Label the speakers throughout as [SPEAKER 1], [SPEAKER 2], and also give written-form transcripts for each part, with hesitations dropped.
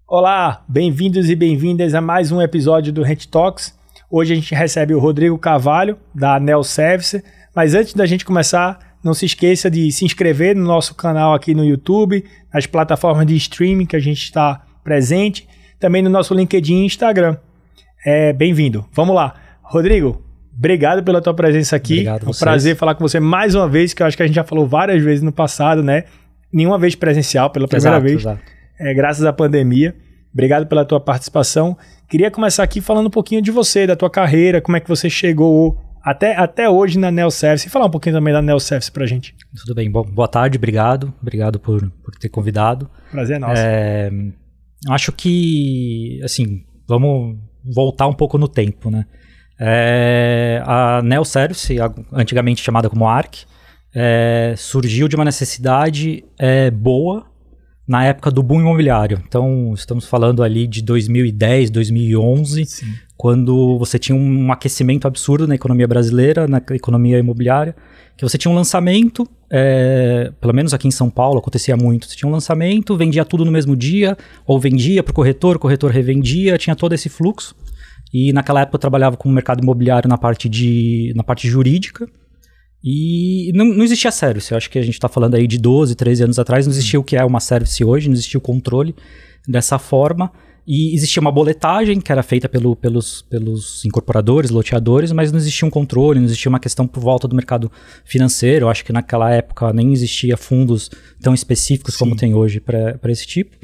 [SPEAKER 1] Olá, bem-vindos e bem-vindas a mais um episódio do Rent Talks. Hoje a gente recebe o Rodrigo Carvalho, da Nel Service. Mas antes da gente começar, não se esqueça de se inscrever no nosso canal aqui no YouTube, nas plataformas de streaming que a gente está presente, também no nosso LinkedIn e Instagram. Bem-vindo. Vamos lá. Rodrigo, obrigado pela tua presença aqui.
[SPEAKER 2] Obrigado a vocês.
[SPEAKER 1] É um prazer falar com você mais uma vez, que eu acho que a gente já falou várias vezes no passado, né? Nenhuma vez presencial, pela primeira vez. Exato. Graças à pandemia. Obrigado pela tua participação. Queria começar aqui falando um pouquinho de você, da tua carreira, como é que você chegou até hoje na Nel Service. E falar um pouquinho também da Nel Service pra gente.
[SPEAKER 2] Tudo bem. Boa tarde, obrigado. Obrigado por ter convidado.
[SPEAKER 1] Prazer é nosso.
[SPEAKER 2] Acho que, assim, vamos voltar um pouco no tempo, né? A Nel Service, antigamente chamada como ARC, surgiu de uma necessidade boa na época do boom imobiliário. Então, estamos falando ali de 2010, 2011, sim, quando você tinha um aquecimento absurdo na economia brasileira, na economia imobiliária, que você tinha um lançamento, pelo menos aqui em São Paulo acontecia muito, você tinha um lançamento, vendia tudo no mesmo dia, ou vendia para o corretor revendia, tinha todo esse fluxo. E naquela época eu trabalhava com o mercado imobiliário na parte jurídica, e não existia service. Eu acho que a gente está falando aí de 12, 13 anos atrás, não existia o que é uma service hoje, não existia o controle dessa forma, e existia uma boletagem que era feita pelos incorporadores, loteadores, mas não existia um controle, não existia uma questão por volta do mercado financeiro. Eu acho que naquela época nem existia fundos tão específicos, sim, como tem hoje para esse tipo.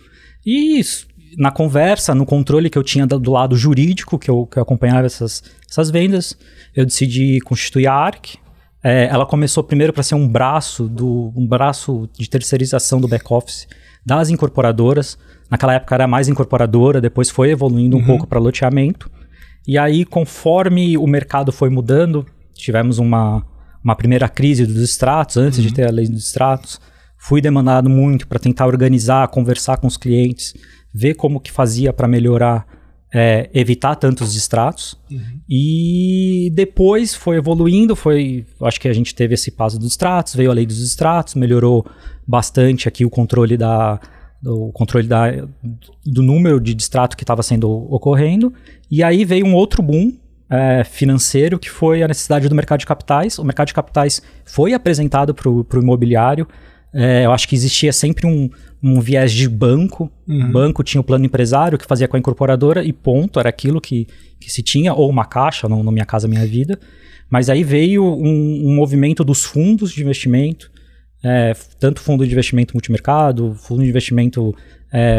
[SPEAKER 2] E isso, na conversa, no controle que eu tinha do lado jurídico, que eu acompanhava essas vendas, eu decidi constituir a ARC. Ela começou primeiro para ser um braço de terceirização do back-office das incorporadoras. Naquela época era mais incorporadora, depois foi evoluindo um pouco para loteamento. E aí, conforme o mercado foi mudando, tivemos uma primeira crise dos extratos, antes de ter a lei dos extratos. Fui demandado muito para tentar organizar, conversar com os clientes, ver como que fazia para melhorar, evitar tantos extratos. E depois foi evoluindo, acho que a gente teve esse passo dos extratos, veio a lei dos extratos, melhorou bastante aqui o controle do número de extrato que estava ocorrendo. E aí veio um outro boom financeiro, que foi a necessidade do mercado de capitais. O mercado de capitais foi apresentado para o imobiliário. Eu acho que existia sempre um viés de banco. O banco tinha o plano empresário que fazia com a incorporadora e ponto, era aquilo que se tinha, ou uma caixa, no Minha Casa Minha Vida. Mas aí veio um movimento dos fundos de investimento, tanto fundo de investimento multimercado, fundo de investimento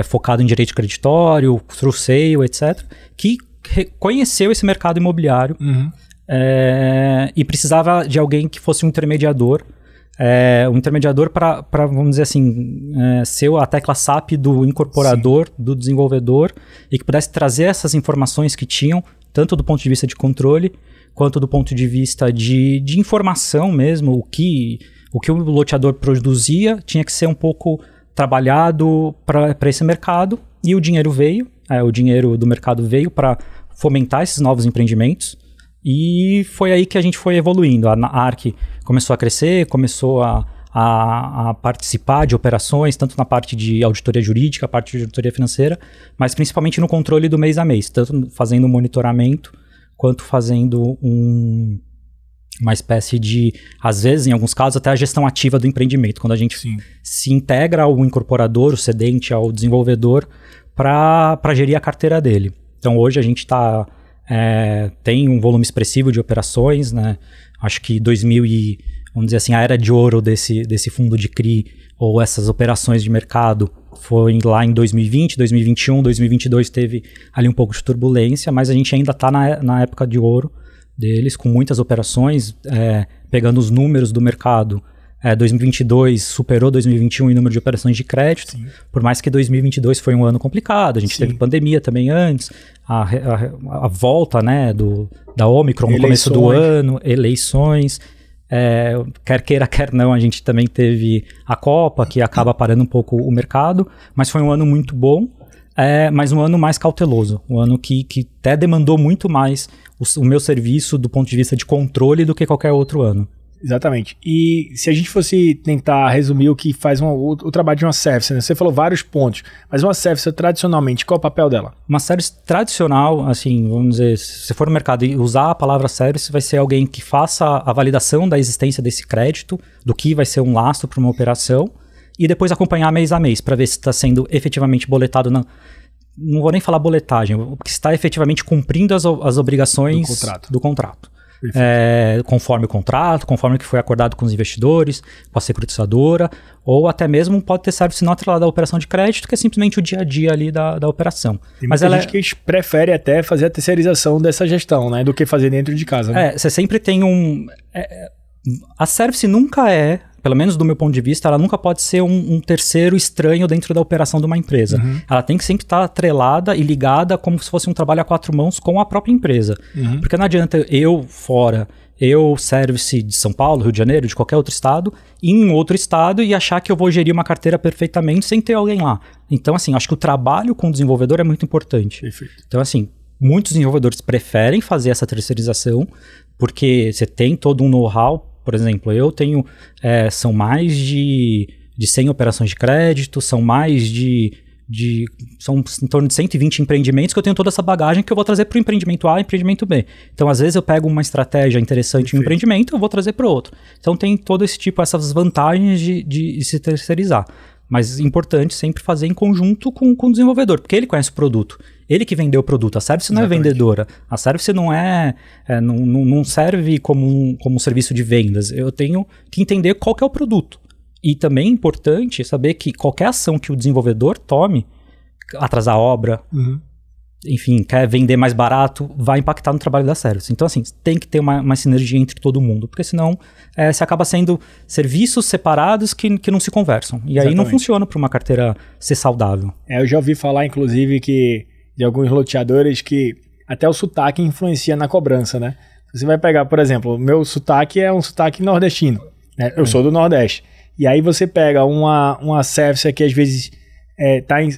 [SPEAKER 2] focado em direito creditório, through sale, etc., que reconheceu esse mercado imobiliário e precisava de alguém que fosse um intermediador, para, vamos dizer assim, ser a tecla SAP do incorporador, sim, do desenvolvedor, e que pudesse trazer essas informações que tinham, tanto do ponto de vista de controle, quanto do ponto de vista de informação mesmo. O que o loteador produzia tinha que ser um pouco trabalhado para esse mercado, e o dinheiro veio, o dinheiro do mercado veio para fomentar esses novos empreendimentos. E foi aí que a gente foi evoluindo. A ARC começou a crescer, começou a participar de operações, tanto na parte de auditoria jurídica, a parte de auditoria financeira, mas principalmente no controle do mês a mês, tanto fazendo um monitoramento, quanto fazendo uma espécie de, às vezes, em alguns casos, até a gestão ativa do empreendimento, quando a gente, sim, se integra ao incorporador, o cedente, ao desenvolvedor, para gerir a carteira dele. Então, hoje a gente tem um volume expressivo de operações, né? Acho que vamos dizer assim, a era de ouro desse fundo de CRI, ou essas operações de mercado, foi lá em 2020, 2021, 2022 teve ali um pouco de turbulência, mas a gente ainda está na época de ouro deles, com muitas operações, pegando os números do mercado. 2022 superou 2021 em número de operações de crédito, sim, por mais que 2022 foi um ano complicado, a gente, sim, teve pandemia também antes, a volta, né, da Omicron no começo do ano, eleições, quer queira, quer não, a gente também teve a Copa, que acaba parando um pouco o mercado, mas foi um ano muito bom. mas um ano mais cauteloso. Um ano que até demandou muito mais o meu serviço do ponto de vista de controle do que qualquer outro ano.
[SPEAKER 1] Exatamente. E se a gente fosse tentar resumir o que faz o trabalho de uma service, né? Você falou vários pontos, mas uma service tradicionalmente, qual é o papel dela?
[SPEAKER 2] Uma service tradicional, assim, vamos dizer, se você for no mercado e usar a palavra service, vai ser alguém que faça a validação da existência desse crédito, do que vai ser um lastro para uma operação, e depois acompanhar mês a mês, para ver se está sendo efetivamente boletado não vou nem falar boletagem, porque está efetivamente cumprindo as obrigações do contrato. Conforme o contrato, conforme o que foi acordado com os investidores, com a securitizadora, ou até mesmo pode ter serviço não atrelado à operação de crédito, que é simplesmente o dia a dia ali da operação.
[SPEAKER 1] Tem muita gente que prefere até fazer a terceirização dessa gestão, né, do que fazer dentro de casa. Né?
[SPEAKER 2] Você sempre tem a service nunca pelo menos do meu ponto de vista, ela nunca pode ser um terceiro estranho dentro da operação de uma empresa.
[SPEAKER 1] Uhum.
[SPEAKER 2] Ela tem que sempre estar atrelada e ligada como se fosse um trabalho a 4 mãos com a própria empresa.
[SPEAKER 1] Uhum.
[SPEAKER 2] Porque não adianta service de São Paulo, Rio de Janeiro, de qualquer outro estado, ir em outro estado e achar que eu vou gerir uma carteira perfeitamente sem ter alguém lá. Então, assim, acho que o trabalho com o desenvolvedor é muito importante.
[SPEAKER 1] Perfeito.
[SPEAKER 2] Então, assim, muitos desenvolvedores preferem fazer essa terceirização porque você tem todo um know-how. Por exemplo, eu tenho, são mais de 100 operações de crédito, são em torno de 120 empreendimentos que eu tenho toda essa bagagem que eu vou trazer para o empreendimento A e empreendimento B. Então, às vezes eu pego uma estratégia interessante em um empreendimento, eu vou trazer para o outro. Então, tem todo esse tipo, essas vantagens de se terceirizar. Mas é importante sempre fazer em conjunto com o desenvolvedor, porque ele conhece o produto. Ele que vendeu o produto. A service não é vendedora. A service não serve como um serviço de vendas. Eu tenho que entender qual que é o produto. E também é importante saber que qualquer ação que o desenvolvedor tome, atrasar a obra, enfim, quer vender mais barato, vai impactar no trabalho da service. Então, assim, tem que ter uma sinergia entre todo mundo, porque senão você acaba sendo serviços separados que não se conversam. E aí não funciona para uma carteira ser saudável.
[SPEAKER 1] Eu já ouvi falar, inclusive, de alguns loteadores que até o sotaque influencia na cobrança, né? Você vai pegar, por exemplo, o meu sotaque é um sotaque nordestino, né? Eu sou do Nordeste. E aí você pega uma service que às vezes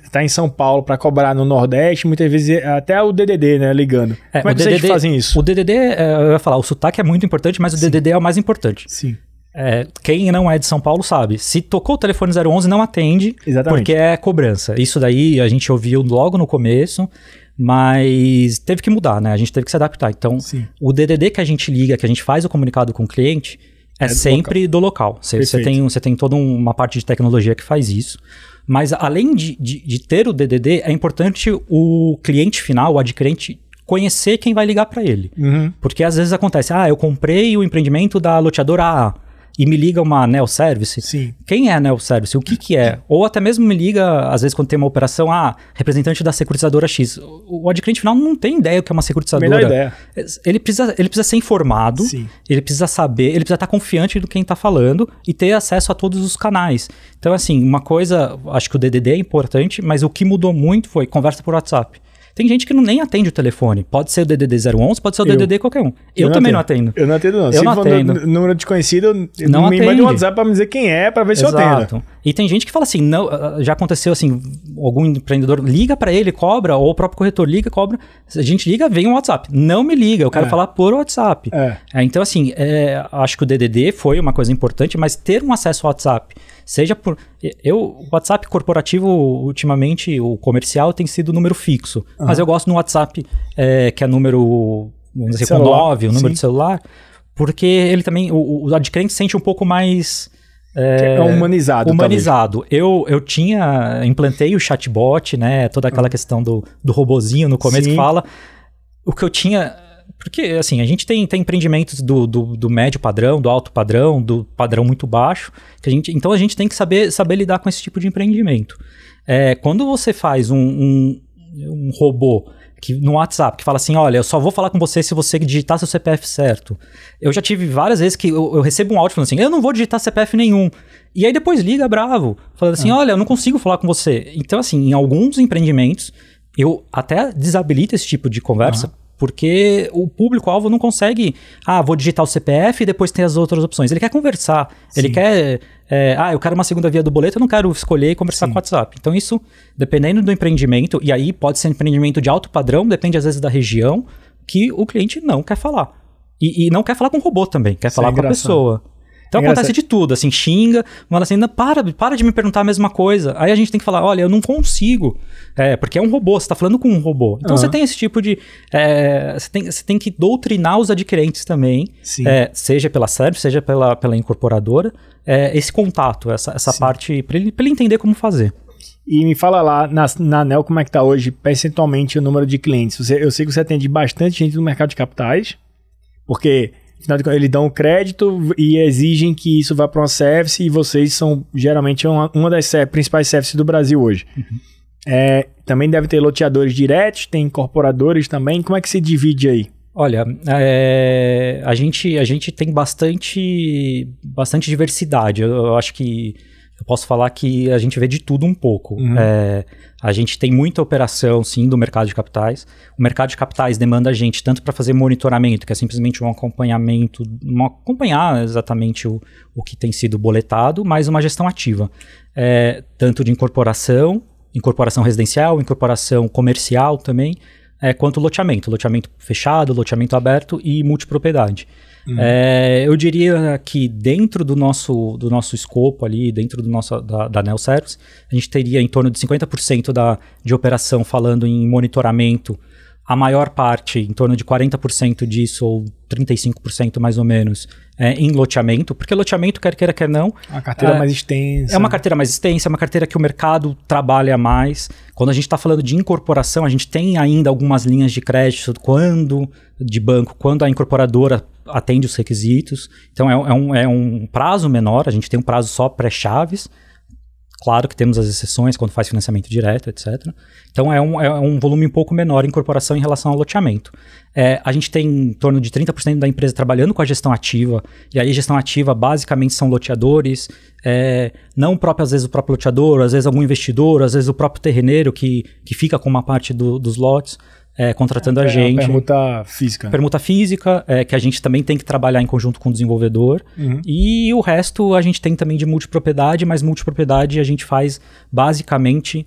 [SPEAKER 1] tá em São Paulo para cobrar no Nordeste, muitas vezes até o DDD, né, ligando. Como é que vocês fazem isso?
[SPEAKER 2] O DDD, eu ia falar, o sotaque é muito importante, mas o DDD é o mais importante.
[SPEAKER 1] Sim.
[SPEAKER 2] Quem não é de São Paulo sabe. Se tocou o telefone 011, não atende.
[SPEAKER 1] Exatamente.
[SPEAKER 2] Porque é cobrança. Isso daí a gente ouviu logo no começo, mas teve que mudar, né? A gente teve que se adaptar. Então, o DDD que a gente liga, que a gente faz o comunicado com o cliente, é sempre do local. Você tem toda uma parte de tecnologia que faz isso. Mas além de ter o DDD, é importante o cliente final, o adquirente, conhecer quem vai ligar para ele. Porque às vezes acontece, eu comprei o empreendimento da loteadora A e me liga uma Neo Service.
[SPEAKER 1] Sim.
[SPEAKER 2] Quem é a Neo Service? O que é? Ou até mesmo me liga, às vezes quando tem uma operação, representante da securitizadora X. O adquirente final não tem ideia o que é uma securitizadora.
[SPEAKER 1] Menor ideia.
[SPEAKER 2] Ele precisa ser informado,
[SPEAKER 1] Sim.
[SPEAKER 2] Ele precisa saber, ele precisa estar confiante do quem está falando e ter acesso a todos os canais. Então, assim, uma coisa, acho que o DDD é importante, mas o que mudou muito foi conversa por WhatsApp. Tem gente que nem atende o telefone. Pode ser o DDD 011, pode ser o DDD qualquer um. Eu também não atendo.
[SPEAKER 1] Eu não atendo, não.
[SPEAKER 2] Se for
[SPEAKER 1] número desconhecido,
[SPEAKER 2] não
[SPEAKER 1] me manda um WhatsApp pra me dizer quem é, pra ver se eu atendo.
[SPEAKER 2] E tem gente que fala assim, não, já aconteceu assim, algum empreendedor liga pra ele, cobra, ou o próprio corretor liga, cobra. A gente liga, vem um WhatsApp. Não me liga, eu quero falar por WhatsApp. Então, assim, acho que o DDD foi uma coisa importante, mas ter um acesso ao WhatsApp, seja por... O WhatsApp corporativo, ultimamente, o comercial tem sido número fixo. Mas eu gosto no WhatsApp, que é número, vamos dizer, com 9, o número de celular, porque ele também, o adquirente sente um pouco mais...
[SPEAKER 1] humanizado.
[SPEAKER 2] Eu implantei o chatbot, né? Toda aquela questão do robozinho no começo que fala. O que eu tinha... Porque, assim, a gente tem empreendimentos do médio padrão, do alto padrão, do padrão muito baixo. Então, a gente tem que saber lidar com esse tipo de empreendimento. Quando você faz um robô no WhatsApp que fala assim, olha, eu só vou falar com você se você digitar seu CPF certo. Eu já tive várias vezes que eu recebo um áudio falando assim, eu não vou digitar CPF nenhum. E aí depois liga bravo, falando assim, olha, eu não consigo falar com você. Então, assim, em alguns empreendimentos, eu até desabilito esse tipo de conversa, porque o público-alvo não consegue, vou digitar o CPF e depois tem as outras opções. Ele quer conversar, ele quer, eu quero uma segunda via do boleto, eu não quero escolher e conversar com o WhatsApp. Então isso, dependendo do empreendimento, e aí pode ser um empreendimento de alto padrão, depende às vezes da região, que o cliente não quer falar. E não quer falar com o robô também, quer falar com a pessoa. Então acontece de tudo, assim, xinga, manda assim, para de me perguntar a mesma coisa. Aí a gente tem que falar, olha, eu não consigo, porque é um robô, você está falando com um robô. Então você tem esse tipo de... Você tem que doutrinar os adquirentes também, seja pela service, seja pela incorporadora, esse contato, essa parte, para ele entender como fazer.
[SPEAKER 1] E me fala lá, na ANEEL, como é que está hoje, percentualmente, o número de clientes? Eu sei que você atende bastante gente no mercado de capitais, porque... Eles dão crédito e exigem que isso vá para uma service, e vocês são geralmente uma das principais services do Brasil hoje. Também deve ter loteadores diretos, tem incorporadores também. Como é que se divide aí?
[SPEAKER 2] Olha, a gente tem bastante diversidade. Eu acho que eu posso falar que a gente vê de tudo um pouco. A gente tem muita operação, sim, do mercado de capitais. O mercado de capitais demanda a gente tanto para fazer monitoramento, que é simplesmente um acompanhamento, acompanhar exatamente o que tem sido boletado, mas uma gestão ativa. Tanto de incorporação residencial, incorporação comercial também, quanto loteamento fechado, loteamento aberto e multipropriedade. Eu diria que dentro do nosso escopo ali, dentro da ANEEL Service, a gente teria em torno de 50% de operação falando em monitoramento, a maior parte, em torno de 40% disso, ou 35% mais ou menos, em loteamento, porque loteamento, quer queira, quer não...
[SPEAKER 1] Uma carteira mais extensa.
[SPEAKER 2] É uma carteira mais extensa, é uma carteira que o mercado trabalha mais. Quando a gente está falando de incorporação, a gente tem ainda algumas linhas de crédito de banco, quando a incorporadora atende os requisitos. Então é um prazo menor, a gente tem um prazo só pré-chaves. Claro que temos as exceções quando faz financiamento direto, etc. Então é um volume um pouco menor em incorporação em relação ao loteamento. A gente tem em torno de 30% da empresa trabalhando com a gestão ativa, e aí gestão ativa basicamente são loteadores, não às vezes o próprio loteador, às vezes algum investidor, às vezes o próprio terreneiro que fica com uma parte dos lotes, contratando a gente.
[SPEAKER 1] Permuta física.
[SPEAKER 2] Permuta física, que a gente também tem que trabalhar em conjunto com o desenvolvedor. E o resto a gente tem também de multipropriedade, mas multipropriedade a gente faz basicamente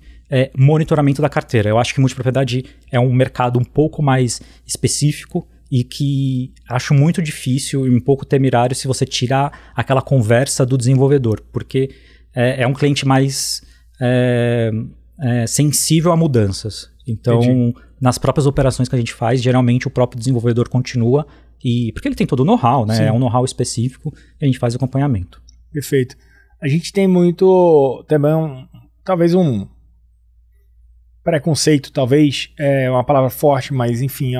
[SPEAKER 2] monitoramento da carteira. Eu acho que multipropriedade é um mercado um pouco mais específico e que acho muito difícil e um pouco temerário se você tirar aquela conversa do desenvolvedor, porque é um cliente mais sensível a mudanças. Então, nas próprias operações que a gente faz, geralmente o próprio desenvolvedor continua, porque ele tem todo o know-how, né? É um know-how específico, e a gente faz acompanhamento.
[SPEAKER 1] Perfeito. A gente tem muito, também, talvez um preconceito, talvez, é uma palavra forte, mas enfim,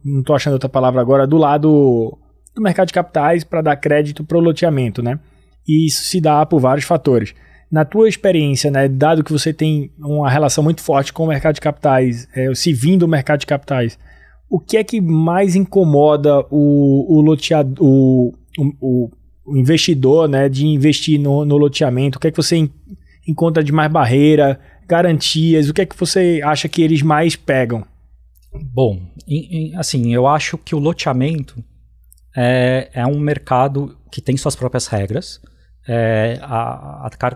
[SPEAKER 1] não estou achando outra palavra agora, do lado do mercado de capitais para dar crédito para o loteamento, né? E isso se dá por vários fatores. Na tua experiência, né, dado que você tem uma relação muito forte com o mercado de capitais, se vindo do mercado de capitais, o que é que mais incomoda o investidor, né, de investir no loteamento? O que é que você encontra de mais barreira, garantias? O que é que você acha que eles mais pegam?
[SPEAKER 2] Bom, assim, eu acho que o loteamento é um mercado que tem suas próprias regras.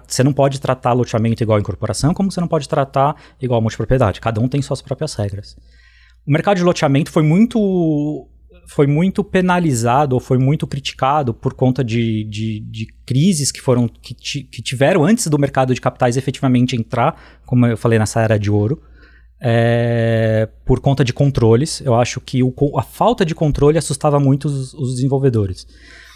[SPEAKER 2] Você não pode tratar loteamento igual a incorporação, como você não pode tratar igual a multipropriedade. Cada um tem suas próprias regras. O mercado de loteamento foi muito penalizado ou foi muito criticado por conta de crises que tiveram antes do mercado de capitais efetivamente entrar, como eu falei, nessa era de ouro, por conta de controles. Eu acho que a falta de controle assustava muito os desenvolvedores.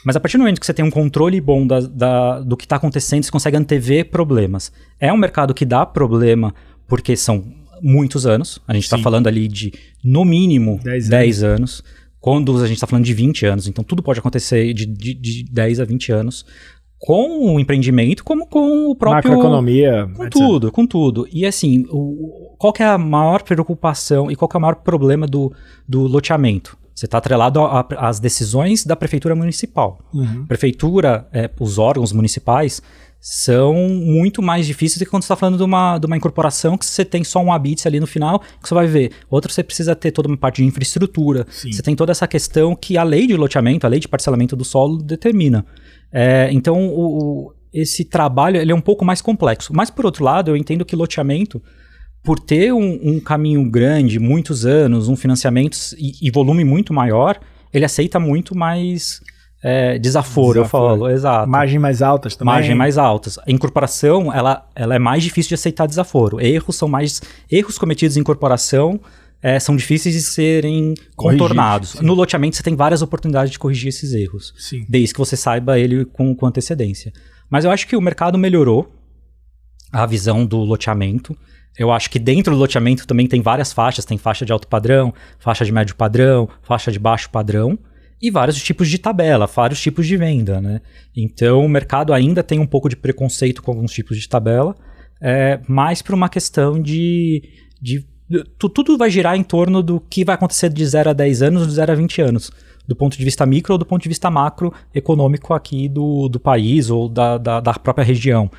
[SPEAKER 2] Mas a partir do momento que você tem um controle bom do que está acontecendo, você consegue antever problemas. É um mercado que dá problema porque são muitos anos. A gente está falando ali de, no mínimo, 10 anos. Quando a gente está falando de 20 anos. Então, tudo pode acontecer de 10 a 20 anos. Com o empreendimento, como com o próprio...
[SPEAKER 1] Macroeconomia.
[SPEAKER 2] Com tudo. E assim, qual que é a maior preocupação e qual que é o maior problema do loteamento? Você está atrelado às decisões da prefeitura municipal. Prefeitura, os órgãos municipais são muito mais difíceis do que quando você está falando de uma incorporação que você tem só um habite ali no final, que você vai ver. Outra, você precisa ter toda uma parte de infraestrutura. Sim. Você tem toda essa questão que a lei de loteamento, a lei de parcelamento do solo determina. Então, esse trabalho ele é um pouco mais complexo. Mas, por outro lado, eu entendo que loteamento, por ter um caminho grande, muitos anos, um financiamento e volume muito maior, ele aceita muito mais desaforo, eu falo. Exato.
[SPEAKER 1] Margens mais altas também.
[SPEAKER 2] Margens mais altas. A incorporação, ela é mais difícil de aceitar desaforo. Erros cometidos em incorporação são difíceis de serem contornados. No loteamento, você tem várias oportunidades de corrigir esses erros.
[SPEAKER 1] Sim.
[SPEAKER 2] Desde que você saiba ele com antecedência. Mas eu acho que o mercado melhorou a visão do loteamento. Eu acho que dentro do loteamento também tem várias faixas. Tem faixa de alto padrão, faixa de médio padrão, faixa de baixo padrão. E vários tipos de tabela, vários tipos de venda, né? Então, o mercado ainda tem um pouco de preconceito com alguns tipos de tabela, mais por uma questão de tudo vai girar em torno do que vai acontecer de 0 a 10 anos, de 0 a 20 anos, do ponto de vista micro ou do ponto de vista macroeconômico aqui do país ou da própria região.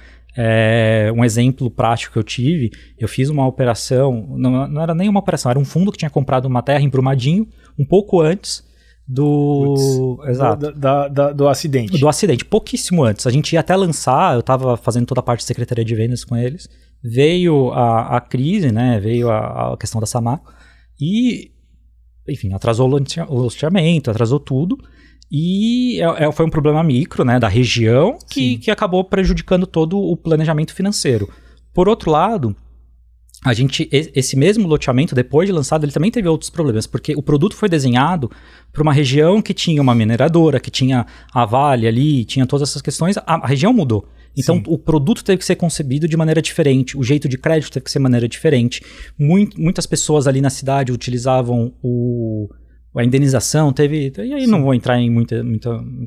[SPEAKER 2] Um exemplo prático que eu tive, eu fiz uma operação, não era nem uma operação, era um fundo que tinha comprado uma terra em Brumadinho, um pouco antes do
[SPEAKER 1] acidente.
[SPEAKER 2] Do acidente, pouquíssimo antes. A gente ia até lançar, eu estava fazendo toda a parte de secretaria de vendas com eles, veio a crise, né? Veio a questão da Samarco e, enfim, atrasou o loteamento, atrasou tudo. E foi um problema micro, né, da região que acabou prejudicando todo o planejamento financeiro. Por outro lado, esse mesmo loteamento, depois de lançado, ele também teve outros problemas, porque o produto foi desenhado para uma região que tinha uma mineradora, que tinha a Vale ali, tinha todas essas questões, a região mudou. Então, o produto teve que ser concebido de maneira diferente, o jeito de crédito teve que ser de maneira diferente. Muitas pessoas ali na cidade utilizavam a indenização, e aí não vou entrar em muita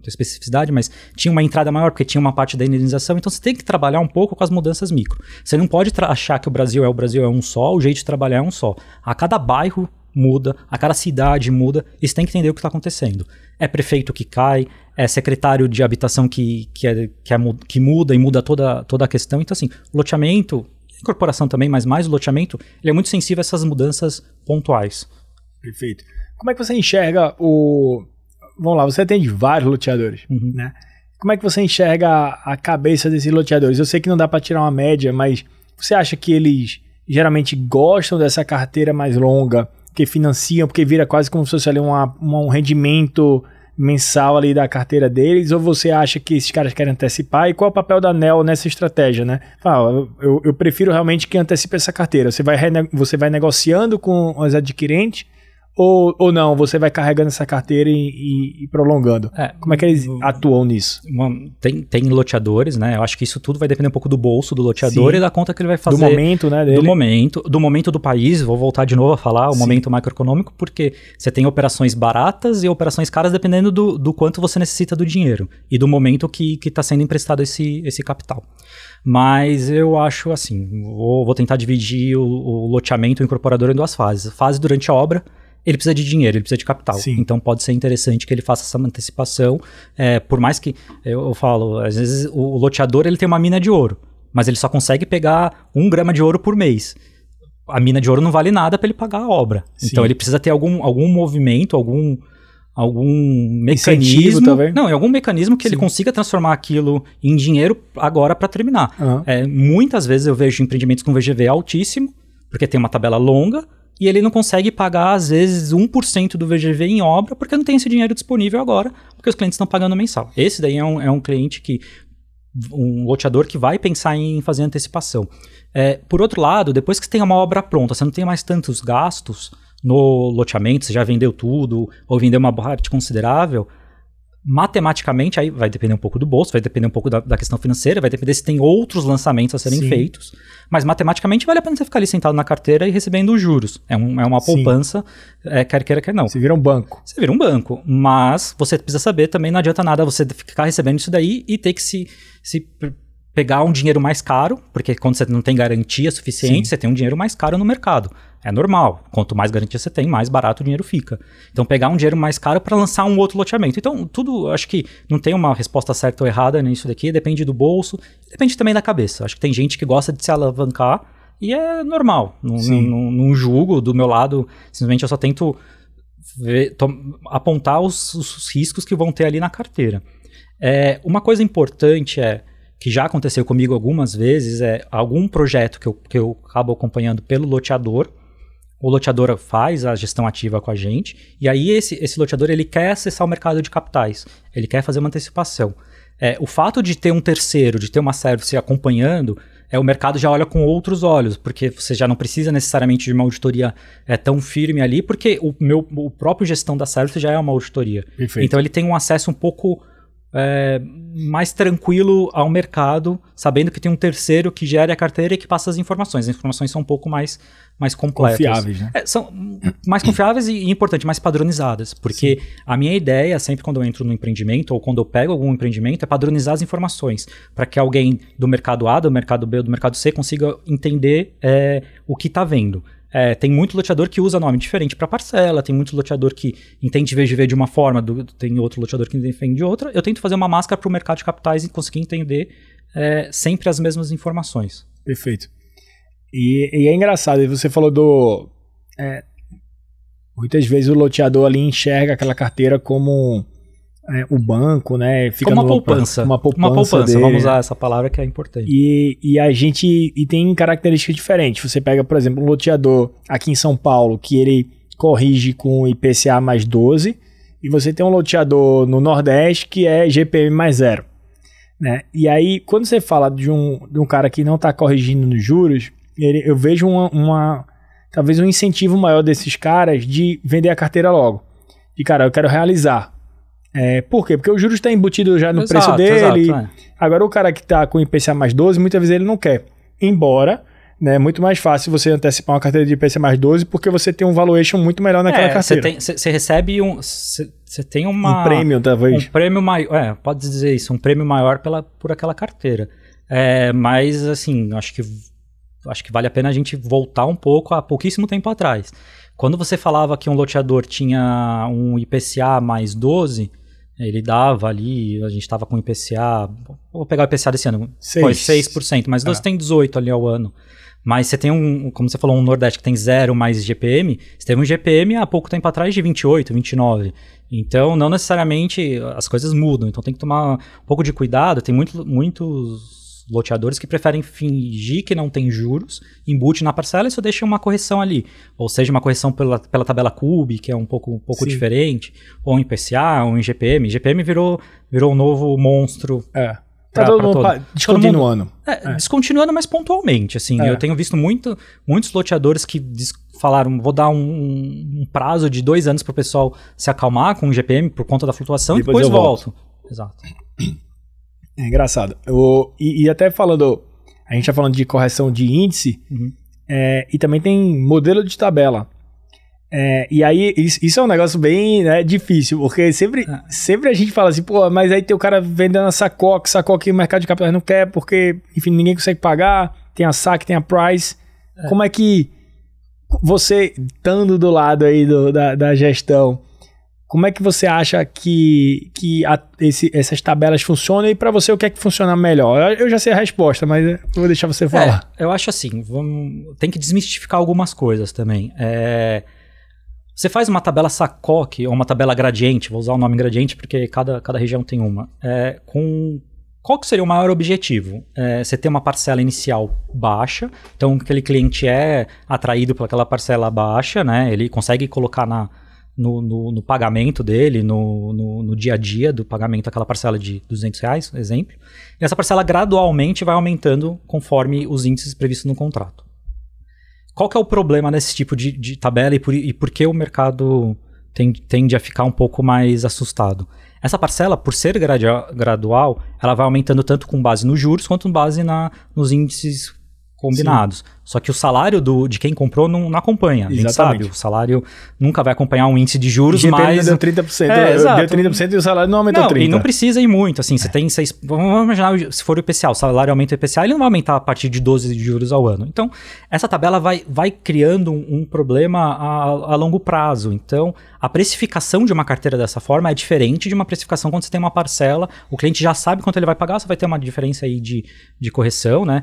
[SPEAKER 2] especificidade, mas tinha uma entrada maior porque tinha uma parte da indenização, então você tem que trabalhar um pouco com as mudanças micro. Você não pode achar que o Brasil é um só, o jeito de trabalhar é um só. A cada bairro muda, a cada cidade muda, e você tem que entender o que está acontecendo. É prefeito que cai, é secretário de habitação que muda e muda toda a questão. Então, assim, loteamento, incorporação também, mas mais o loteamento, ele é muito sensível a essas mudanças pontuais.
[SPEAKER 1] Perfeito. Como é que você enxerga Vamos lá, você atende vários loteadores, né? Como é que você enxerga a cabeça desses loteadores? Eu sei que não dá para tirar uma média, mas você acha que eles geralmente gostam dessa carteira mais longa, que financiam, porque vira quase como se fosse ali um rendimento mensal ali da carteira deles, ou você acha que esses caras querem antecipar? E qual é o papel da ANEEL nessa estratégia, né? Eu prefiro realmente que antecipe essa carteira. Você vai negociando com os adquirentes, ou não, você vai carregando essa carteira e prolongando? Como é que eles atuam nisso?
[SPEAKER 2] Tem loteadores, né? Eu acho que isso tudo vai depender um pouco do bolso do loteador e da conta que ele vai fazer.
[SPEAKER 1] Do momento, né? Dele.
[SPEAKER 2] Do momento do país, vou voltar de novo a falar, o momento macroeconômico, porque você tem operações baratas e operações caras dependendo do quanto você necessita do dinheiro e do momento que está sendo emprestado esse capital. Mas eu acho assim, vou tentar dividir o loteamento incorporador em duas fases. Fase durante a obra, ele precisa de dinheiro, ele precisa de capital.
[SPEAKER 1] Sim.
[SPEAKER 2] Então pode ser interessante que ele faça essa antecipação. Por mais que, eu falo, às vezes o loteador ele tem uma mina de ouro, mas ele só consegue pegar 1 grama de ouro por mês. A mina de ouro não vale nada para ele pagar a obra. Sim. Então ele precisa ter algum movimento, algum mecanismo. Não, algum mecanismo que ele consiga transformar aquilo em dinheiro agora para terminar. Muitas vezes eu vejo empreendimentos com VGV altíssimo, porque tem uma tabela longa, e ele não consegue pagar, às vezes, 1% do VGV em obra, porque não tem esse dinheiro disponível agora, porque os clientes estão pagando mensal. Esse daí é um cliente um loteador que vai pensar em fazer antecipação. Por outro lado, depois que você tem uma obra pronta, você não tem mais tantos gastos no loteamento, você já vendeu tudo, ou vendeu uma parte considerável, matematicamente, aí vai depender um pouco do bolso, vai depender um pouco da questão financeira, vai depender se tem outros lançamentos a serem feitos, mas matematicamente vale a pena você ficar ali sentado na carteira e recebendo os juros. É uma poupança, quer queira, quer não.
[SPEAKER 1] Você vira um banco.
[SPEAKER 2] Você vira um banco, mas você precisa saber também, não adianta nada você ficar recebendo isso daí e ter que se pegar um dinheiro mais caro, porque quando você não tem garantia suficiente, você tem um dinheiro mais caro no mercado. É normal. Quanto mais garantia você tem, mais barato o dinheiro fica. Então, pegar um dinheiro mais caro para lançar um outro loteamento. Então, tudo, acho que não tem uma resposta certa ou errada nisso daqui, depende do bolso, depende também da cabeça. Acho que tem gente que gosta de se alavancar e é normal. Não julgo, do meu lado, simplesmente eu só tento apontar os riscos que vão ter ali na carteira. Uma coisa importante que já aconteceu comigo algumas vezes, algum projeto que eu acabo acompanhando pelo loteador. O loteador faz a gestão ativa com a gente, e aí esse loteador ele quer acessar o mercado de capitais, ele quer fazer uma antecipação. O fato de ter um terceiro, de ter uma service acompanhando, o mercado já olha com outros olhos, porque você já não precisa necessariamente de uma auditoria tão firme ali, porque o próprio gestão da service já é uma auditoria.
[SPEAKER 1] Perfeito.
[SPEAKER 2] Então ele tem um acesso um pouco mais tranquilo ao mercado, sabendo que tem um terceiro que gere a carteira e que passa as informações. As informações são um pouco mais completas.
[SPEAKER 1] Confiáveis, né?
[SPEAKER 2] São mais confiáveis e, importante, mais padronizadas. Porque a minha ideia, sempre quando eu entro no empreendimento ou quando eu pego algum empreendimento, é padronizar as informações. Para que alguém do mercado A, do mercado B ou do mercado C consiga entender o que está vendo. Tem muito loteador que usa nome diferente para parcela, tem muito loteador que entende VGV de uma forma, tem outro loteador que entende de outra. Eu tento fazer uma máscara para o mercado de capitais e conseguir entender sempre as mesmas informações.
[SPEAKER 1] Perfeito. E é engraçado, você falou muitas vezes o loteador ali enxerga aquela carteira como o banco, né? Fica
[SPEAKER 2] como uma poupança.
[SPEAKER 1] Uma poupança dele.
[SPEAKER 2] Vamos usar essa palavra que é importante.
[SPEAKER 1] E tem características diferentes. Você pega, por exemplo, um loteador aqui em São Paulo que ele corrige com IPCA mais 12, e você tem um loteador no Nordeste que é GPM mais 0. Né? E aí, quando você fala de um cara que não está corrigindo nos juros, eu vejo talvez um incentivo maior desses caras de vender a carteira logo. E, cara, eu quero realizar. Por quê? Porque o juros está embutido já no preço dele.
[SPEAKER 2] Exato.
[SPEAKER 1] Agora, o cara que está com IPCA mais 12, muitas vezes ele não quer. Embora, né, é muito mais fácil você antecipar uma carteira de IPCA mais 12 porque você tem um valuation muito melhor naquela carteira.
[SPEAKER 2] Você recebe você tem um
[SPEAKER 1] prêmio, talvez.
[SPEAKER 2] Um prêmio maior, pode dizer isso, um prêmio maior por aquela carteira. Mas, assim, acho que vale a pena a gente voltar um pouco a pouquíssimo tempo atrás. Quando você falava que um loteador tinha um IPCA mais 12, ele dava ali, a gente estava com IPCA, vou pegar o IPCA desse ano, foi 6%, mas 12 tem 18 ali ao ano. Mas você tem como você falou, um Nordeste que tem 0 mais GPM, você teve um GPM há pouco tempo atrás de 28, 29. Então, não necessariamente as coisas mudam, então tem que tomar um pouco de cuidado, tem muitos loteadores que preferem fingir que não tem juros, embute na parcela e só deixa uma correção ali. Ou seja, uma correção pela tabela CUB, que é um pouco diferente, ou em IPCA, ou em GPM. GPM virou um novo monstro.
[SPEAKER 1] Tá todo mundo descontinuando.
[SPEAKER 2] Descontinuando, mas pontualmente. Assim, eu tenho visto muitos loteadores que falaram, vou dar um prazo de 2 anos para o pessoal se acalmar com o GPM por conta da flutuação e depois volto. Exato.
[SPEAKER 1] É engraçado. E até a gente tá falando de correção de índice, e também tem modelo de tabela. E aí, isso é um negócio bem, né, difícil, porque sempre a gente fala assim, pô, mas aí tem o cara vendendo a Sacoc que o mercado de capitais não quer, porque, enfim, ninguém consegue pagar, tem a SAC, tem a Price. Como é que você, estando do lado aí da gestão, como é que você acha que essas tabelas funcionam, e para você o que é que funciona melhor? Eu já sei a resposta, mas vou deixar você falar.
[SPEAKER 2] Eu acho assim, tem que desmistificar algumas coisas também. Você faz uma tabela Sacoc ou uma tabela gradiente, vou usar o nome gradiente porque cada região tem uma. Qual que seria o maior objetivo? Você ter uma parcela inicial baixa, então aquele cliente é atraído por aquela parcela baixa, né? Ele consegue colocar no pagamento dele, no dia a dia do pagamento daquela parcela de R$200, exemplo. E essa parcela gradualmente vai aumentando conforme os índices previstos no contrato. Qual que é o problema nesse tipo de tabela e por que o mercado tende a ficar um pouco mais assustado? Essa parcela, por ser gradual, ela vai aumentando tanto com base nos juros quanto com base nos índices combinados. Sim. Só que o salário de quem comprou não acompanha. A gente sabe, o salário nunca vai acompanhar um índice de juros, mas...
[SPEAKER 1] deu 30%, deu 30% e o salário não aumentou 30%.
[SPEAKER 2] E não precisa ir muito, assim, você tem 6... Vamos imaginar, se for o IPCA, o salário aumenta o IPCA, ele não vai aumentar a partir de 12 de juros ao ano. Então, essa tabela vai criando um problema a longo prazo. Então, a precificação de uma carteira dessa forma é diferente de uma precificação quando você tem uma parcela, o cliente já sabe quanto ele vai pagar, você vai ter uma diferença aí de correção, né?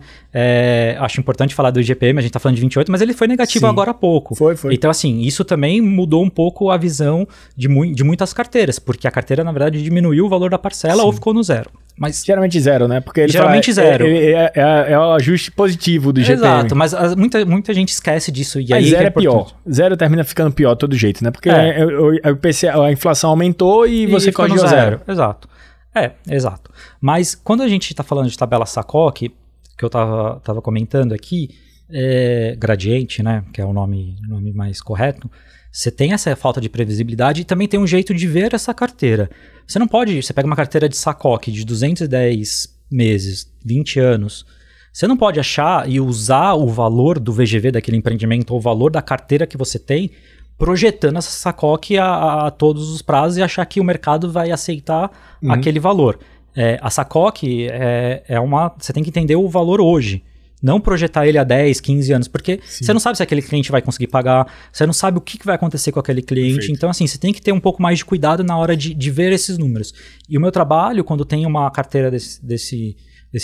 [SPEAKER 2] Acho importante falar do IGPM, a gente tá falando de 28, mas ele foi negativo agora há pouco.
[SPEAKER 1] Foi.
[SPEAKER 2] Então, assim, isso também mudou um pouco a visão de muitas carteiras, porque a carteira, na verdade, diminuiu o valor da parcela ou ficou no zero. Mas
[SPEAKER 1] geralmente zero, né? Porque ele
[SPEAKER 2] geralmente zero.
[SPEAKER 1] É o ajuste positivo do IGPM.
[SPEAKER 2] Exato, mas muita gente esquece disso. E aí
[SPEAKER 1] zero é pior. Zero termina ficando pior de todo jeito, né? Porque a inflação aumentou e você corrigiu zero.
[SPEAKER 2] Exato. Exato. Mas quando a gente está falando de tabela SACOC, que eu estava comentando aqui, gradiente, né? Que é o nome mais correto. Você tem essa falta de previsibilidade e também tem um jeito de ver essa carteira. Você pega uma carteira de SACOC de 210 meses, 20 anos, você não pode achar e usar o valor do VGV daquele empreendimento ou o valor da carteira que você tem, projetando essa SACOC a todos os prazos e achar que o mercado vai aceitar aquele valor. A SACOC você tem que entender o valor hoje. Não projetar ele a 10, 15 anos, porque você não sabe se aquele cliente vai conseguir pagar, você não sabe o que vai acontecer com aquele cliente. Perfeito. Então, assim, você tem que ter um pouco mais de cuidado na hora de ver esses números. E o meu trabalho, quando tem uma carteira desse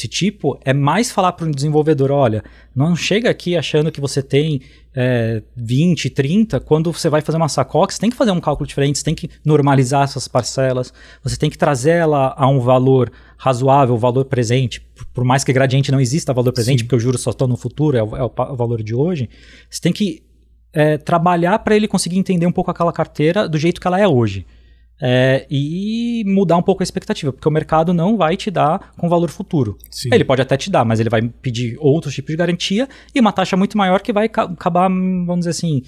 [SPEAKER 2] tipo, é mais falar para um desenvolvedor, olha, não chega aqui achando que você tem 20, 30, quando você vai fazer uma SACOC, você tem que fazer um cálculo diferente, você tem que normalizar essas parcelas, você tem que trazer ela a um valor razoável, valor presente, por mais que gradiente não exista valor presente, porque os juros só estão no futuro, é o valor de hoje, você tem que trabalhar para ele conseguir entender um pouco aquela carteira do jeito que ela é hoje. E mudar um pouco a expectativa, porque o mercado não vai te dar com valor futuro. Sim. Ele pode até te dar, mas ele vai pedir outros tipos de garantia e uma taxa muito maior que vai acabar, vamos dizer assim,